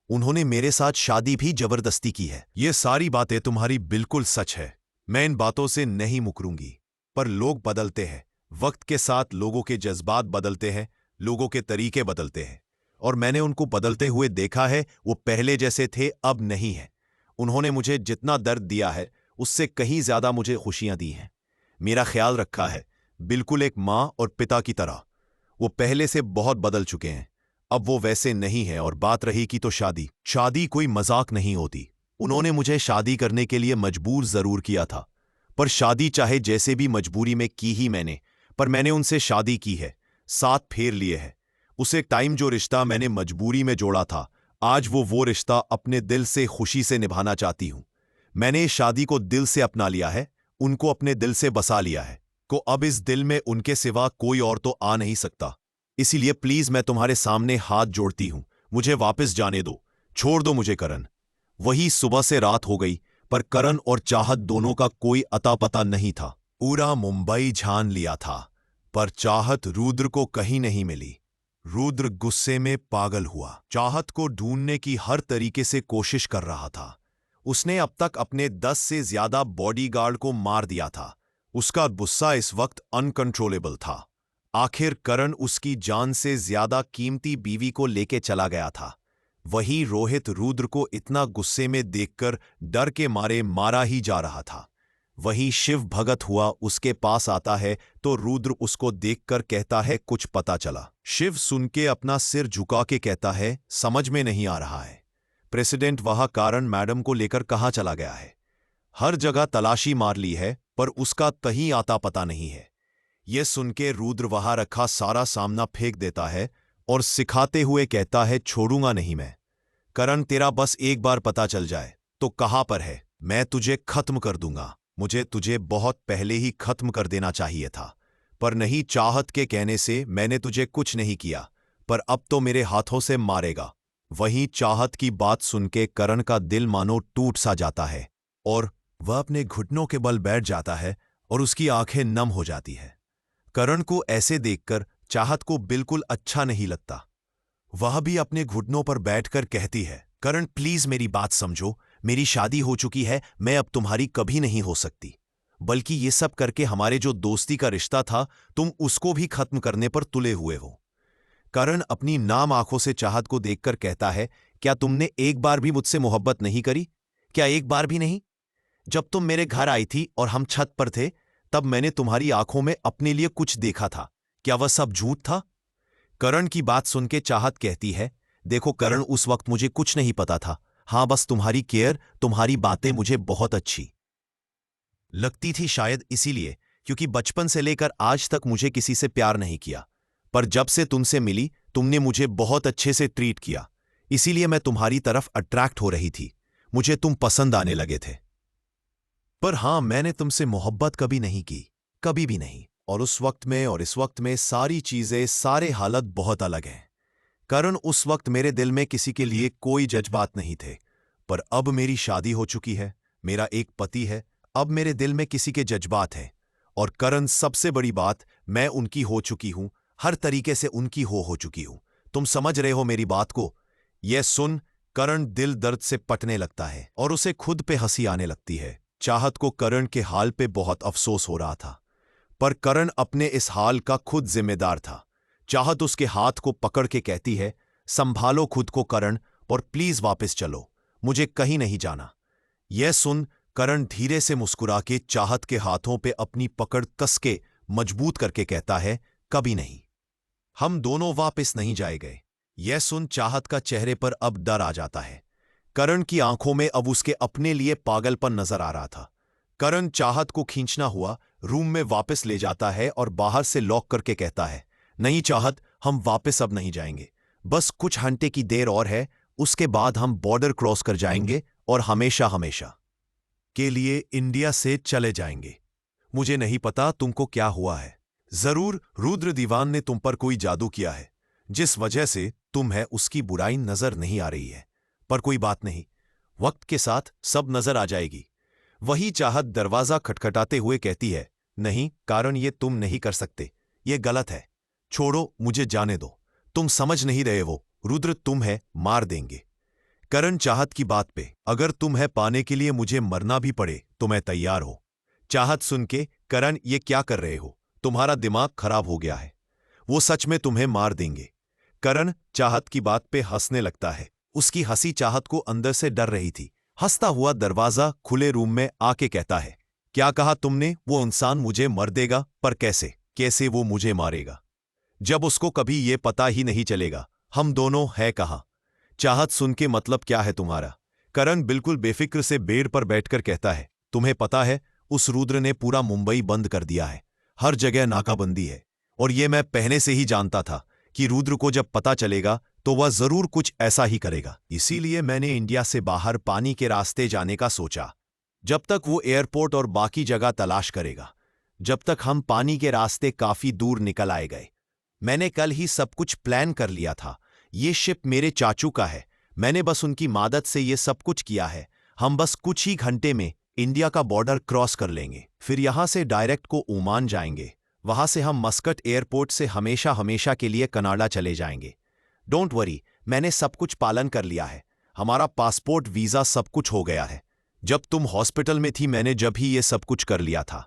उन्होंने मेरे साथ शादी भी जबरदस्ती की है। ये सारी बातें तुम्हारी बिल्कुल सच है, मैं इन बातों से नहीं मुकरूंगी, पर लोग बदलते हैं। वक्त के साथ लोगों के जज्बात बदलते हैं, लोगों के तरीके बदलते हैं, और मैंने उनको बदलते हुए देखा है। वो पहले जैसे थे अब नहीं है। उन्होंने मुझे जितना दर्द दिया है उससे कहीं ज्यादा मुझे खुशियां दी हैं। मेरा ख्याल रखा है, बिल्कुल एक माँ और पिता की तरह। वो पहले से बहुत बदल चुके हैं, अब वो वैसे नहीं है। और बात रही कि तो शादी कोई मजाक नहीं होती। उन्होंने मुझे शादी करने के लिए मजबूर जरूर किया था, पर शादी चाहे जैसे भी मजबूरी में की ही मैंने, पर मैंने उनसे शादी की है, 7 फेर लिए हैं। उसे टाइम जो रिश्ता मैंने मजबूरी में जोड़ा था, आज वो रिश्ता अपने दिल से खुशी से निभाना चाहती हूं। मैंने इस शादी को दिल से अपना लिया है, उनको अपने दिल से बसा लिया है, को अब इस दिल में उनके सिवा कोई और तो आ नहीं सकता। इसीलिए प्लीज मैं तुम्हारे सामने हाथ जोड़ती हूं, मुझे वापस जाने दो, छोड़ दो मुझे करण। वही सुबह से रात हो गई, पर करण और चाहत दोनों का कोई अता पता नहीं था। पूरा मुंबई छान लिया था, पर चाहत रुद्र को कहीं नहीं मिली। रुद्र गुस्से में पागल हुआ, चाहत को ढूंढने की हर तरीके से कोशिश कर रहा था। उसने अब तक अपने 10 से ज्यादा बॉडीगार्ड को मार दिया था। उसका गुस्सा इस वक्त अनकंट्रोलेबल था। आखिर करण उसकी जान से ज्यादा कीमती बीवी को लेके चला गया था। वहीं रोहित रुद्र को इतना गुस्से में देखकर डर के मारे मारा ही जा रहा था। वहीं शिव भगत हुआ उसके पास आता है तो रुद्र उसको देखकर कहता है, कुछ पता चला? शिव सुन के अपना सिर झुका के कहता है, समझ में नहीं आ रहा है। प्रेसिडेंट वह कारण मैडम को लेकर कहाँ चला गया है? हर जगह तलाशी मार ली है, पर उसका कहीं आता पता नहीं है। यह सुन के रुद्र वहां रखा सारा सामना फेंक देता है और सिखाते हुए कहता है, छोड़ूंगा नहीं मैं। करण, तेरा बस एक बार पता चल जाए तो कहां पर है, मैं तुझे खत्म कर दूंगा। मुझे तुझे बहुत पहले ही खत्म कर देना चाहिए था, पर नहीं, चाहत के कहने से मैंने तुझे कुछ नहीं किया, पर अब तो मेरे हाथों से मारेगा। वहीं चाहत की बात सुन के करण का दिल मानो टूट सा जाता है और वह अपने घुटनों के बल बैठ जाता है और उसकी आंखें नम हो जाती है। करण को ऐसे देखकर चाहत को बिल्कुल अच्छा नहीं लगता। वह भी अपने घुटनों पर बैठकर कहती है, करण प्लीज मेरी बात समझो, मेरी शादी हो चुकी है, मैं अब तुम्हारी कभी नहीं हो सकती। बल्कि ये सब करके हमारे जो दोस्ती का रिश्ता था, तुम उसको भी खत्म करने पर तुले हुए हो। करण अपनी नाम आंखों से चाहत को देखकर कहता है, क्या तुमने एक बार भी मुझसे मोहब्बत नहीं करी? क्या एक बार भी नहीं? जब तुम मेरे घर आई थी और हम छत पर थे, तब मैंने तुम्हारी आंखों में अपने लिए कुछ देखा था। क्या वह सब झूठ था? करण की बात सुन के चाहत कहती है, देखो करण, उस वक्त मुझे कुछ नहीं पता था। हां, बस तुम्हारी केयर, तुम्हारी बातें मुझे बहुत अच्छी लगती थी, शायद इसीलिए, क्योंकि बचपन से लेकर आज तक मुझे किसी से प्यार नहीं किया। पर जब से तुमसे मिली, तुमने मुझे बहुत अच्छे से ट्रीट किया, इसीलिए मैं तुम्हारी तरफ अट्रैक्ट हो रही थी। मुझे तुम पसंद आने लगे थे। पर हां, मैंने तुमसे मोहब्बत कभी नहीं की, कभी भी नहीं। और उस वक्त में और इस वक्त में सारी चीजें, सारे हालत बहुत अलग हैं। कारण उस वक्त मेरे दिल में किसी के लिए कोई जज्बात नहीं थे। पर अब मेरी शादी हो चुकी है, मेरा एक पति है, अब मेरे दिल में किसी के जज्बात हैं। और करण, सबसे बड़ी बात, मैं उनकी हो चुकी हूं, हर तरीके से उनकी हो चुकी हूं। तुम समझ रहे हो मेरी बात को? यह सुन करण दिल दर्द से पटने लगता है और उसे खुद पे हंसी आने लगती है। चाहत को करण के हाल पे बहुत अफसोस हो रहा था, पर करण अपने इस हाल का खुद जिम्मेदार था। चाहत उसके हाथ को पकड़ के कहती है, संभालो खुद को करण, और प्लीज वापस चलो, मुझे कहीं नहीं जाना। यह सुन करण धीरे से मुस्कुरा के चाहत के हाथों पे अपनी पकड़ कस के मजबूत करके कहता है, कभी नहीं, हम दोनों वापस नहीं जाएंगे। यह सुन चाहत का चेहरे पर अब डर आ जाता है। करण की आंखों में अब उसके अपने लिए पागलपन नजर आ रहा था। करण चाहत को खींचना हुआ रूम में वापस ले जाता है और बाहर से लॉक करके कहता है, नहीं चाहत, हम वापस अब नहीं जाएंगे। बस कुछ घंटे की देर और है, उसके बाद हम बॉर्डर क्रॉस कर जाएंगे और हमेशा हमेशा के लिए इंडिया से चले जाएंगे। मुझे नहीं पता तुमको क्या हुआ है। जरूर रुद्र दीवान ने तुम पर कोई जादू किया है, जिस वजह से तुम्हें उसकी बुराई नजर नहीं आ रही है। पर कोई बात नहीं, वक्त के साथ सब नजर आ जाएगी। वही चाहत दरवाजा खटखटाते हुए कहती है, नहीं कारण, ये तुम नहीं कर सकते, ये गलत है। छोड़ो, मुझे जाने दो। तुम समझ नहीं रहे हो, रुद्र तुम्हें मार देंगे। करण चाहत की बात पे, अगर तुम्हें पाने के लिए मुझे मरना भी पड़े तो मैं तैयार हूं। चाहत सुन के, करण ये क्या कर रहे हो? तुम्हारा दिमाग खराब हो गया है, वो सच में तुम्हें मार देंगे। करण चाहत की बात पे हंसने लगता है। उसकी हंसी चाहत को अंदर से डर रही थी। हंसता हुआ दरवाजा खुले रूम में आके कहता है, क्या कहा तुमने? वो इंसान मुझे मर देगा? पर कैसे? कैसे वो मुझे मारेगा जब उसको कभी ये पता ही नहीं चलेगा हम दोनों है कहाँ? चाहत सुन के, मतलब क्या है तुम्हारा? करण बिल्कुल बेफिक्र से बेड पर बैठकर कहता है, तुम्हें पता है, उस रुद्र ने पूरा मुंबई बंद कर दिया है, हर जगह नाकाबंदी है। और ये मैं पहले से ही जानता था कि रुद्र को जब पता चलेगा तो वह जरूर कुछ ऐसा ही करेगा। इसीलिए मैंने इंडिया से बाहर पानी के रास्ते जाने का सोचा, जब तक वो एयरपोर्ट और बाकी जगह तलाश करेगा। जब तक हम पानी के रास्ते काफी दूर निकल आए गए, मैंने कल ही सब कुछ प्लान कर लिया था। ये शिप मेरे चाचू का है, मैंने बस उनकी मदद से ये सब कुछ किया है। हम बस कुछ ही घंटे में इंडिया का बॉर्डर क्रॉस कर लेंगे, फिर यहां से डायरेक्ट को ओमान जाएंगे। वहां से हम मस्कट एयरपोर्ट से हमेशा हमेशा के लिए कनाडा चले जाएंगे। डोंट वरी, मैंने सब कुछ पालन कर लिया है। हमारा पासपोर्ट, वीजा सब कुछ हो गया है। जब तुम हॉस्पिटल में थी, मैंने जब ही ये सब कुछ कर लिया था।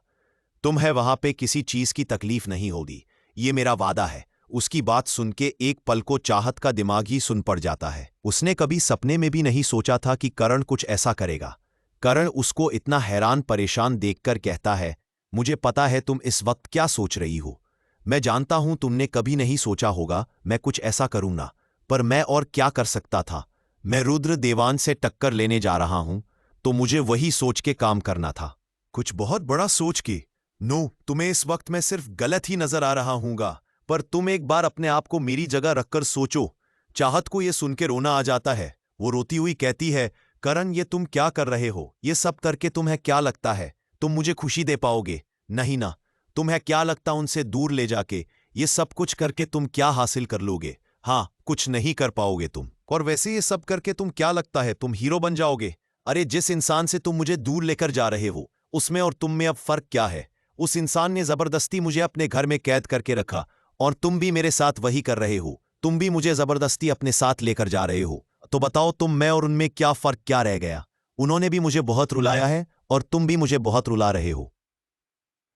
तुम्हें वहां पे किसी चीज की तकलीफ नहीं होगी, ये मेरा वादा है। उसकी बात सुन के एक पल को चाहत का दिमाग ही सुन पड़ जाता है। उसने कभी सपने में भी नहीं सोचा था कि करण कुछ ऐसा करेगा। करण उसको इतना हैरान परेशान देखकर कहता है, मुझे पता है तुम इस वक्त क्या सोच रही हो। मैं जानता हूं तुमने कभी नहीं सोचा होगा मैं कुछ ऐसा करूंगा, पर मैं और क्या कर सकता था। मैं रुद्र देवान से टक्कर लेने जा रहा हूं, तो मुझे वही सोच के काम करना था। कुछ बहुत बड़ा सोच के? नो, तुम्हें इस वक्त मैं सिर्फ गलत ही नजर आ रहा हूंगा, पर तुम एक बार अपने आप को मेरी जगह रखकर सोचो। चाहत को यह सुन के रोना आ जाता है। वो रोती हुई कहती है, करण ये तुम क्या कर रहे हो? ये सब करके तुम्हें क्या लगता है तुम मुझे खुशी दे पाओगे? नहीं ना। तुम्हें क्या लगता उनसे दूर ले जाके ये सब कुछ करके तुम क्या हासिल कर लोगे? हाँ, कुछ नहीं कर पाओगे तुम। और वैसे ये सब करके तुम क्या लगता है तुम हीरो बन जाओगे? अरे जिस इंसान से तुम मुझे दूर लेकर जा रहे हो, उसमें और तुम में अब फर्क क्या है? उस इंसान ने जबरदस्ती मुझे अपने घर में कैद करके रखा और तुम भी मेरे साथ वही कर रहे हो। तुम भी मुझे जबरदस्ती अपने साथ लेकर जा रहे हो। तो बताओ तुम मैं और उनमें क्या फर्क क्या रह गया? उन्होंने भी मुझे बहुत रुलाया है और तुम भी मुझे बहुत रुला रहे हो।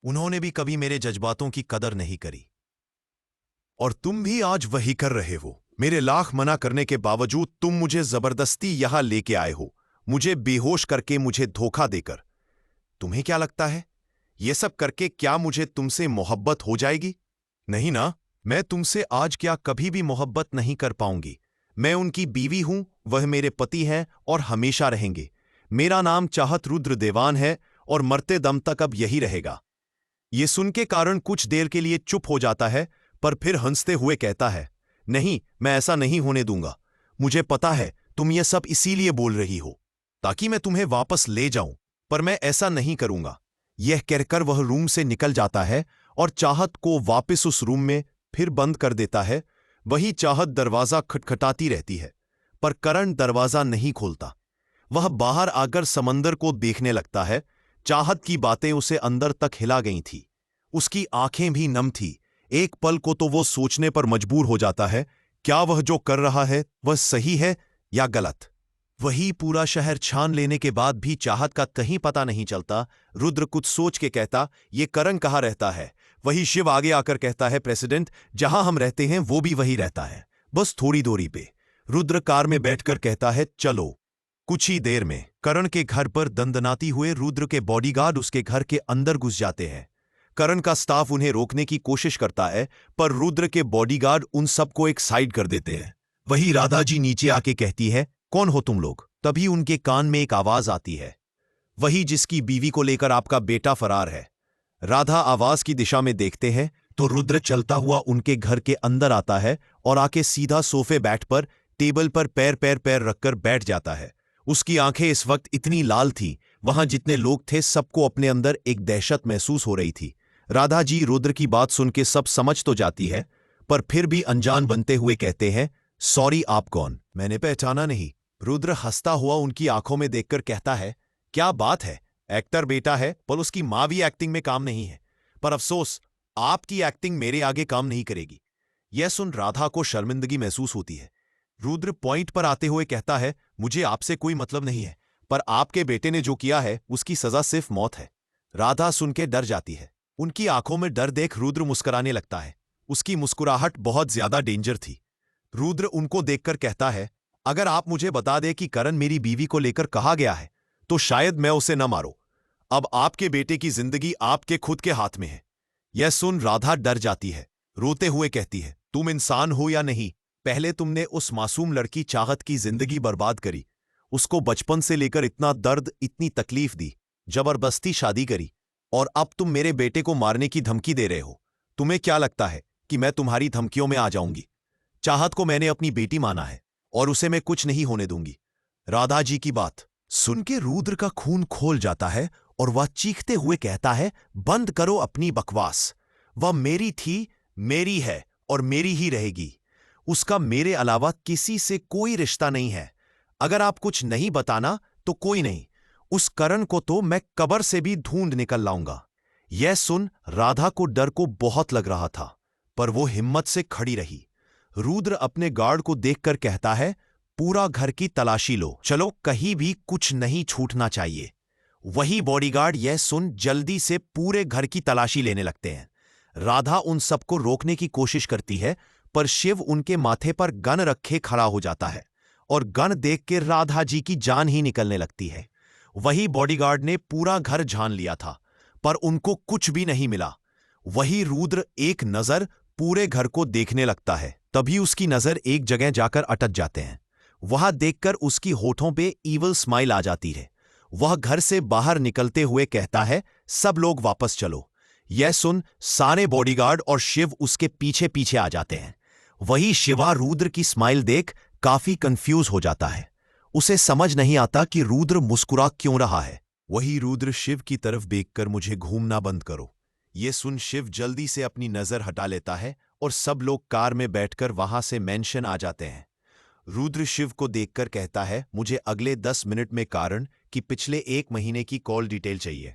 उन्होंने भी कभी मेरे जज्बातों की कदर नहीं करी और तुम भी आज वही कर रहे हो। मेरे लाख मना करने के बावजूद तुम मुझे जबरदस्ती यहां लेके आए हो, मुझे बेहोश करके, मुझे धोखा देकर। तुम्हें क्या लगता है ये सब करके क्या मुझे तुमसे मोहब्बत हो जाएगी? नहीं ना। मैं तुमसे आज क्या कभी भी मोहब्बत नहीं कर पाऊंगी। मैं उनकी बीवी हूं, वह मेरे पति हैं और हमेशा रहेंगे। मेरा नाम चाहत रुद्र देवान है और मरते दम तक अब यही रहेगा। ये सुन के कारण कुछ देर के लिए चुप हो जाता है, पर फिर हंसते हुए कहता है, नहीं, मैं ऐसा नहीं होने दूंगा। मुझे पता है तुम ये सब इसीलिए बोल रही हो ताकि मैं तुम्हें वापस ले जाऊं, पर मैं ऐसा नहीं करूंगा। यह कहकर वह रूम से निकल जाता है और चाहत को वापस उस रूम में फिर बंद कर देता है। वही चाहत दरवाजा खटखटाती रहती है, पर करण दरवाजा नहीं खोलता। वह बाहर आकर समंदर को देखने लगता है। चाहत की बातें उसे अंदर तक हिला गई थी। उसकी आंखें भी नम थी। एक पल को तो वो सोचने पर मजबूर हो जाता है, क्या वह जो कर रहा है वह सही है या गलत? वही पूरा शहर छान लेने के बाद भी चाहत का कहीं पता नहीं चलता। रुद्र कुछ सोच के कहता, ये करण कहाँ रहता है? वही शिव आगे आकर कहता है, प्रेसिडेंट, जहां हम रहते हैं वो भी वही रहता है, बस थोड़ी दूरी पे। रुद्र कार में बैठकर कहता है, चलो। कुछ ही देर में करण के घर पर दंदनाती हुए रुद्र के बॉडीगार्ड उसके घर के अंदर घुस जाते हैं। करण का स्टाफ उन्हें रोकने की कोशिश करता है, पर रुद्र के बॉडीगार्ड उन सबको एक साइड कर देते हैं। वही राधा जी नीचे आके कहती है, कौन हो तुम लोग? तभी उनके कान में एक आवाज आती है, वही जिसकी बीवी को लेकर आपका बेटा फरार है। राधा आवाज की दिशा में देखते हैं तो रुद्र चलता हुआ उनके घर के अंदर आता है और आके सीधा सोफे बैठ पर टेबल पर पैर पैर पैर रखकर बैठ जाता है। उसकी आंखें इस वक्त इतनी लाल थी, वहां जितने लोग थे सबको अपने अंदर एक दहशत महसूस हो रही थी। राधा जी रुद्र की बात सुन के सब समझ तो जाती है, पर फिर भी अनजान बनते हुए कहते हैं, सॉरी, आप कौन? मैंने पहचाना नहीं। रुद्र हंसता हुआ उनकी आंखों में देखकर कहता है, क्या बात है, एक्टर बेटा है पर उसकी मां भी एक्टिंग में काम नहीं है। पर अफसोस, आपकी एक्टिंग मेरे आगे काम नहीं करेगी। यह सुन राधा को शर्मिंदगी महसूस होती है। रुद्र पॉइंट पर आते हुए कहता है, मुझे आपसे कोई मतलब नहीं है, पर आपके बेटे ने जो किया है उसकी सजा सिर्फ मौत है। राधा सुन के डर जाती है। उनकी आंखों में डर देख रुद्र मुस्कुराने लगता है। उसकी मुस्कुराहट बहुत ज्यादा डेंजर थी। रुद्र उनको देखकर कहता है, अगर आप मुझे बता दें कि करण मेरी बीवी को लेकर कहाँ गया है तो शायद मैं उसे न मारूं। अब आपके बेटे की जिंदगी आपके खुद के हाथ में है। यह सुन राधा डर जाती है। रोते हुए कहती है, तुम इंसान हो या नहीं? पहले तुमने उस मासूम लड़की चाहत की जिंदगी बर्बाद करी, उसको बचपन से लेकर इतना दर्द, इतनी तकलीफ दी, जबरदस्ती शादी करी, और अब तुम मेरे बेटे को मारने की धमकी दे रहे हो। तुम्हें क्या लगता है कि मैं तुम्हारी धमकियों में आ जाऊंगी? चाहत को मैंने अपनी बेटी माना है और उसे मैं कुछ नहीं होने दूंगी। राधा जी की बात सुन के रुद्र का खून खोल जाता है और वह चीखते हुए कहता है, बंद करो अपनी बकवास। वह मेरी थी, मेरी है और मेरी ही रहेगी। उसका मेरे अलावा किसी से कोई रिश्ता नहीं है। अगर आप कुछ नहीं बताना तो कोई नहीं, उस करण को तो मैं कब्र से भी ढूंढ निकल लाऊंगा। यह सुन राधा को डर को बहुत लग रहा था, पर वो हिम्मत से खड़ी रही। रुद्र अपने गार्ड को देखकर कहता है, पूरा घर की तलाशी लो, चलो, कहीं भी कुछ नहीं छूटना चाहिए। वही बॉडीगार्ड यह सुन जल्दी से पूरे घर की तलाशी लेने लगते हैं। राधा उन सबको रोकने की कोशिश करती है, पर शिव उनके माथे पर गन रखे खड़ा हो जाता है और गन देख के राधा जी की जान ही निकलने लगती है। वही बॉडीगार्ड ने पूरा घर झान लिया था, पर उनको कुछ भी नहीं मिला। वही रुद्र एक नजर पूरे घर को देखने लगता है। तभी उसकी नजर एक जगह जाकर अटक जाते हैं। वहां देखकर उसकी होठों पे ईवल स्माइल आ जाती है। वह घर से बाहर निकलते हुए कहता है, सब लोग वापस चलो। यह सुन सारे बॉडीगार्ड और शिव उसके पीछे पीछे आ जाते हैं। वही शिवा रुद्र की स्माइल देख काफी कंफ्यूज हो जाता है। उसे समझ नहीं आता कि रुद्र मुस्कुरा क्यों रहा है। वही रुद्र शिव की तरफ देखकर, मुझे घूमना बंद करो। यह सुन शिव जल्दी से अपनी नजर हटा लेता है और सब लोग कार में बैठकर वहां से मेंशन आ जाते हैं। रुद्र शिव को देखकर कहता है, मुझे अगले 10 मिनट में कारण की पिछले 1 महीने की कॉल डिटेल चाहिए।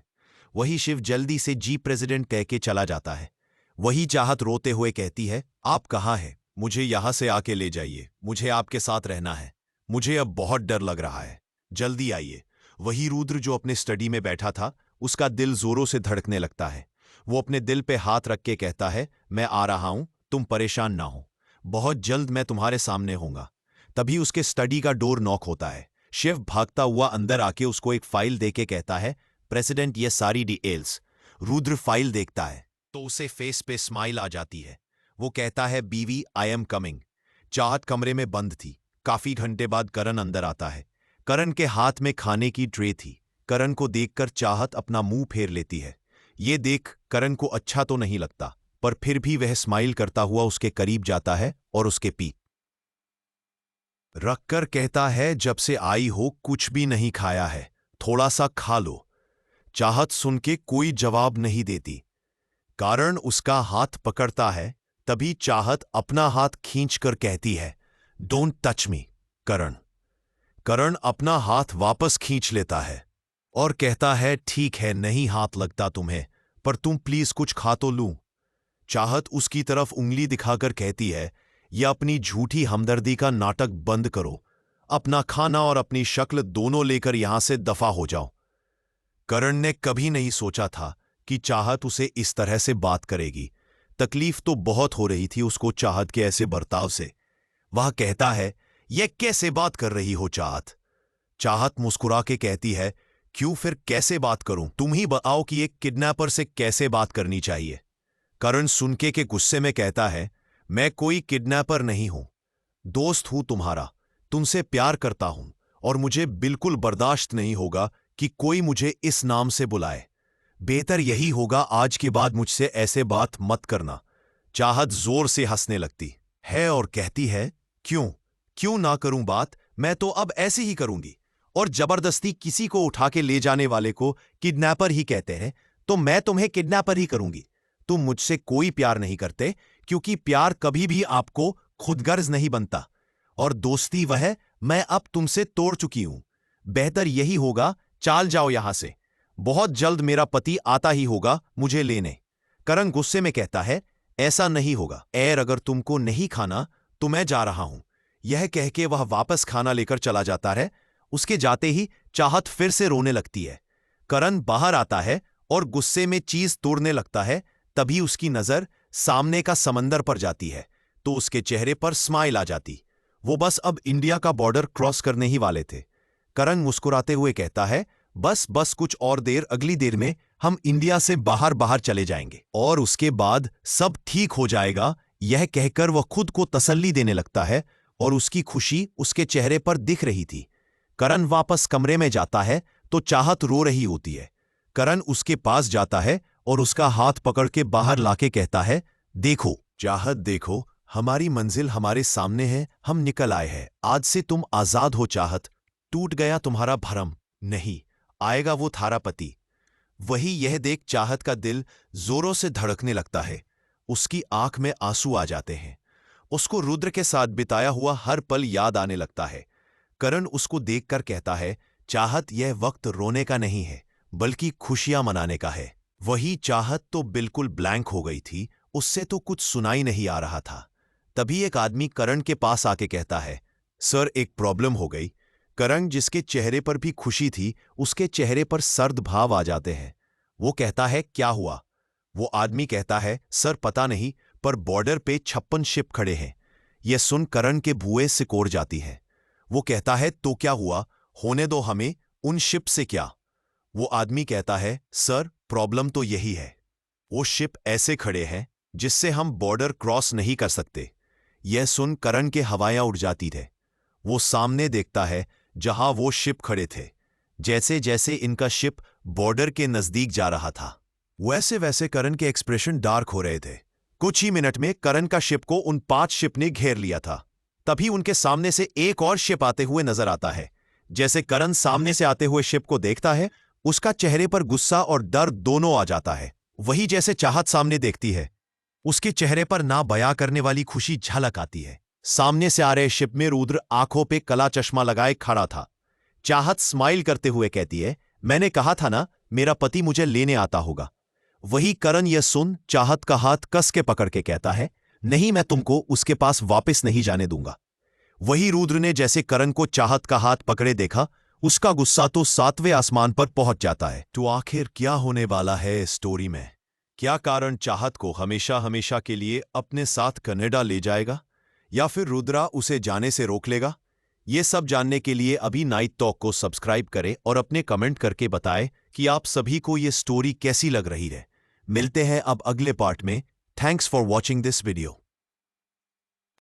वही शिव जल्दी से जी प्रेसिडेंट कह के चला जाता है। वही चाहत रोते हुए कहती है, आप कहाँ हैं? मुझे यहां से आके ले जाइए, मुझे आपके साथ रहना है। मुझे अब बहुत डर लग रहा है, जल्दी आइए। वही रुद्र जो अपने स्टडी में बैठा था, उसका दिल जोरों से धड़कने लगता है। वो अपने दिल पे हाथ रख के कहता है, मैं आ रहा हूं, तुम परेशान ना हो, बहुत जल्द मैं तुम्हारे सामने होऊंगा। तभी उसके स्टडी का डोर नॉक होता है। शिव भागता हुआ अंदर आके उसको एक फाइल देके कहता है, प्रेसिडेंट ये सारी डिटेल्स। रुद्र फाइल देखता है तो उसे फेस पे स्माइल आ जाती है। वो कहता है, बीवी आई एम कमिंग। चाहत कमरे में बंद थी। काफी घंटे बाद करण अंदर आता है। करण के हाथ में खाने की ट्रे थी। करण को देखकर चाहत अपना मुंह फेर लेती है। ये देख करण को अच्छा तो नहीं लगता, पर फिर भी वह स्माइल करता हुआ उसके करीब जाता है और उसके पीठ रखकर कहता है, जब से आई हो कुछ भी नहीं खाया है, थोड़ा सा खा लो। चाहत सुन के कोई जवाब नहीं देती। कारण उसका हाथ पकड़ता है। तभी चाहत अपना हाथ खींचकर कहती है, डोंट टच मी करण। करण अपना हाथ वापस खींच लेता है और कहता है, ठीक है, नहीं हाथ लगता तुम्हें, पर तुम प्लीज कुछ खा तो लूं। चाहत उसकी तरफ उंगली दिखाकर कहती है, यह अपनी झूठी हमदर्दी का नाटक बंद करो। अपना खाना और अपनी शक्ल दोनों लेकर यहां से दफा हो जाओ। करण ने कभी नहीं सोचा था कि चाहत उसे इस तरह से बात करेगी। तकलीफ तो बहुत हो रही थी उसको चाहत के ऐसे बर्ताव से। वह कहता है, यह कैसे बात कर रही हो चाहत? चाहत मुस्कुरा के कहती है, क्यों फिर कैसे बात करूं? तुम ही बताओ कि एक किडनैपर से कैसे बात करनी चाहिए। करण सुनके के गुस्से में कहता है, मैं कोई किडनैपर नहीं हूं, दोस्त हूं तुम्हारा, तुमसे प्यार करता हूं और मुझे बिल्कुल बर्दाश्त नहीं होगा कि कोई मुझे इस नाम से बुलाए। बेहतर यही होगा आज के बाद मुझसे ऐसे बात मत करना। चाहत जोर से हंसने लगती है और कहती है, क्यों ना करूं बात? मैं तो अब ऐसे ही करूंगी। और जबरदस्ती किसी को उठा के ले जाने वाले को किडनैपर ही कहते हैं, तो मैं तुम्हें किडनैपर ही करूंगी। तुम मुझसे कोई प्यार नहीं करते, क्योंकि प्यार कभी भी आपको खुदगर्ज नहीं बनता, और दोस्ती वह मैं अब तुमसे तोड़ चुकी हूं। बेहतर यही होगा, चाल जाओ यहां से। बहुत जल्द मेरा पति आता ही होगा मुझे लेने। करण गुस्से में कहता है, ऐसा नहीं होगा। अगर तुमको नहीं खाना तो मैं जा रहा हूं। यह कह के वह वापस खाना लेकर चला जाता है। उसके जाते ही चाहत फिर से रोने लगती है। करण बाहर आता है और गुस्से में चीज तोड़ने लगता है। तभी उसकी नजर सामने का समंदर पर जाती है तो उसके चेहरे पर स्माइल आ जाती। वो बस अब इंडिया का बॉर्डर क्रॉस करने ही वाले थे। करण मुस्कुराते हुए कहता है, बस कुछ और देर, अगली देर में हम इंडिया से बाहर चले जाएंगे और उसके बाद सब ठीक हो जाएगा। यह कहकर वह खुद को तसल्ली देने लगता है और उसकी खुशी उसके चेहरे पर दिख रही थी। करण वापस कमरे में जाता है तो चाहत रो रही होती है। करण उसके पास जाता है और उसका हाथ पकड़ के बाहर लाके कहता है, देखो चाहत, देखो हमारी मंजिल हमारे सामने है, हम निकल आए हैं। आज से तुम आजाद हो चाहत। टूट गया तुम्हारा भरम, नहीं आएगा वो थारा पति। वही यह देख चाहत का दिल जोरों से धड़कने लगता है। उसकी आंख में आंसू आ जाते हैं। उसको रुद्र के साथ बिताया हुआ हर पल याद आने लगता है। करण उसको देखकर कहता है, चाहत यह वक्त रोने का नहीं है, बल्कि खुशियां मनाने का है। वही चाहत तो बिल्कुल ब्लैंक हो गई थी, उससे तो कुछ सुनाई नहीं आ रहा था। तभी एक आदमी करण के पास आके कहता है, सर एक प्रॉब्लम हो गई। करण जिसके चेहरे पर भी खुशी थी, उसके चेहरे पर सर्द भाव आ जाते हैं। वो कहता है, क्या हुआ? वो आदमी कहता है, सर पता नहीं, पर बॉर्डर पे 56 शिप खड़े हैं। यह सुन करण के भुएं सिकोड़ जाती है। वो कहता है, तो क्या हुआ? होने दो हमें, उन शिप से क्या? वो आदमी कहता है, सर प्रॉब्लम तो यही है, वो शिप ऐसे खड़े हैं जिससे हम बॉर्डर क्रॉस नहीं कर सकते। यह सुन करण के हवाएं उड़ जाती थे। वो सामने देखता है जहां वो शिप खड़े थे। जैसे जैसे इनका शिप बॉर्डर के नजदीक जा रहा था, वैसे वैसे करण के एक्सप्रेशन डार्क हो रहे थे। कुछ ही मिनट में करण का शिप को उन 5 शिप ने घेर लिया था। तभी उनके सामने से एक और शिप आते हुए नजर आता है। जैसे करण सामने से आते हुए शिप को देखता है, उसका चेहरे पर गुस्सा और डर दोनों आ जाता है। वही जैसे चाहत सामने देखती है, उसके चेहरे पर ना बयां करने वाली खुशी झलक आती है। सामने से आ रहे शिप में रुद्र आंखों पे कला चश्मा लगाए खड़ा था। चाहत स्माइल करते हुए कहती है, मैंने कहा था ना मेरा पति मुझे लेने आता होगा। वही करण यह सुन चाहत का हाथ कस के पकड़ के कहता है, नहीं, मैं तुमको उसके पास वापस नहीं जाने दूंगा। वही रुद्र ने जैसे करण को चाहत का हाथ पकड़े देखा, उसका गुस्सा तो 7वें आसमान पर पहुंच जाता है। तो आखिर क्या होने वाला है इस स्टोरी में? क्या कारण चाहत को हमेशा हमेशा के लिए अपने साथ कनाडा ले जाएगा, या फिर रुद्रा उसे जाने से रोक लेगा? ये सब जानने के लिए अभी नाइट टॉक को सब्सक्राइब करें और अपने कमेंट करके बताएं कि आप सभी को ये स्टोरी कैसी लग रही है। मिलते हैं अब अगले पार्ट में। Thanks for watching this video.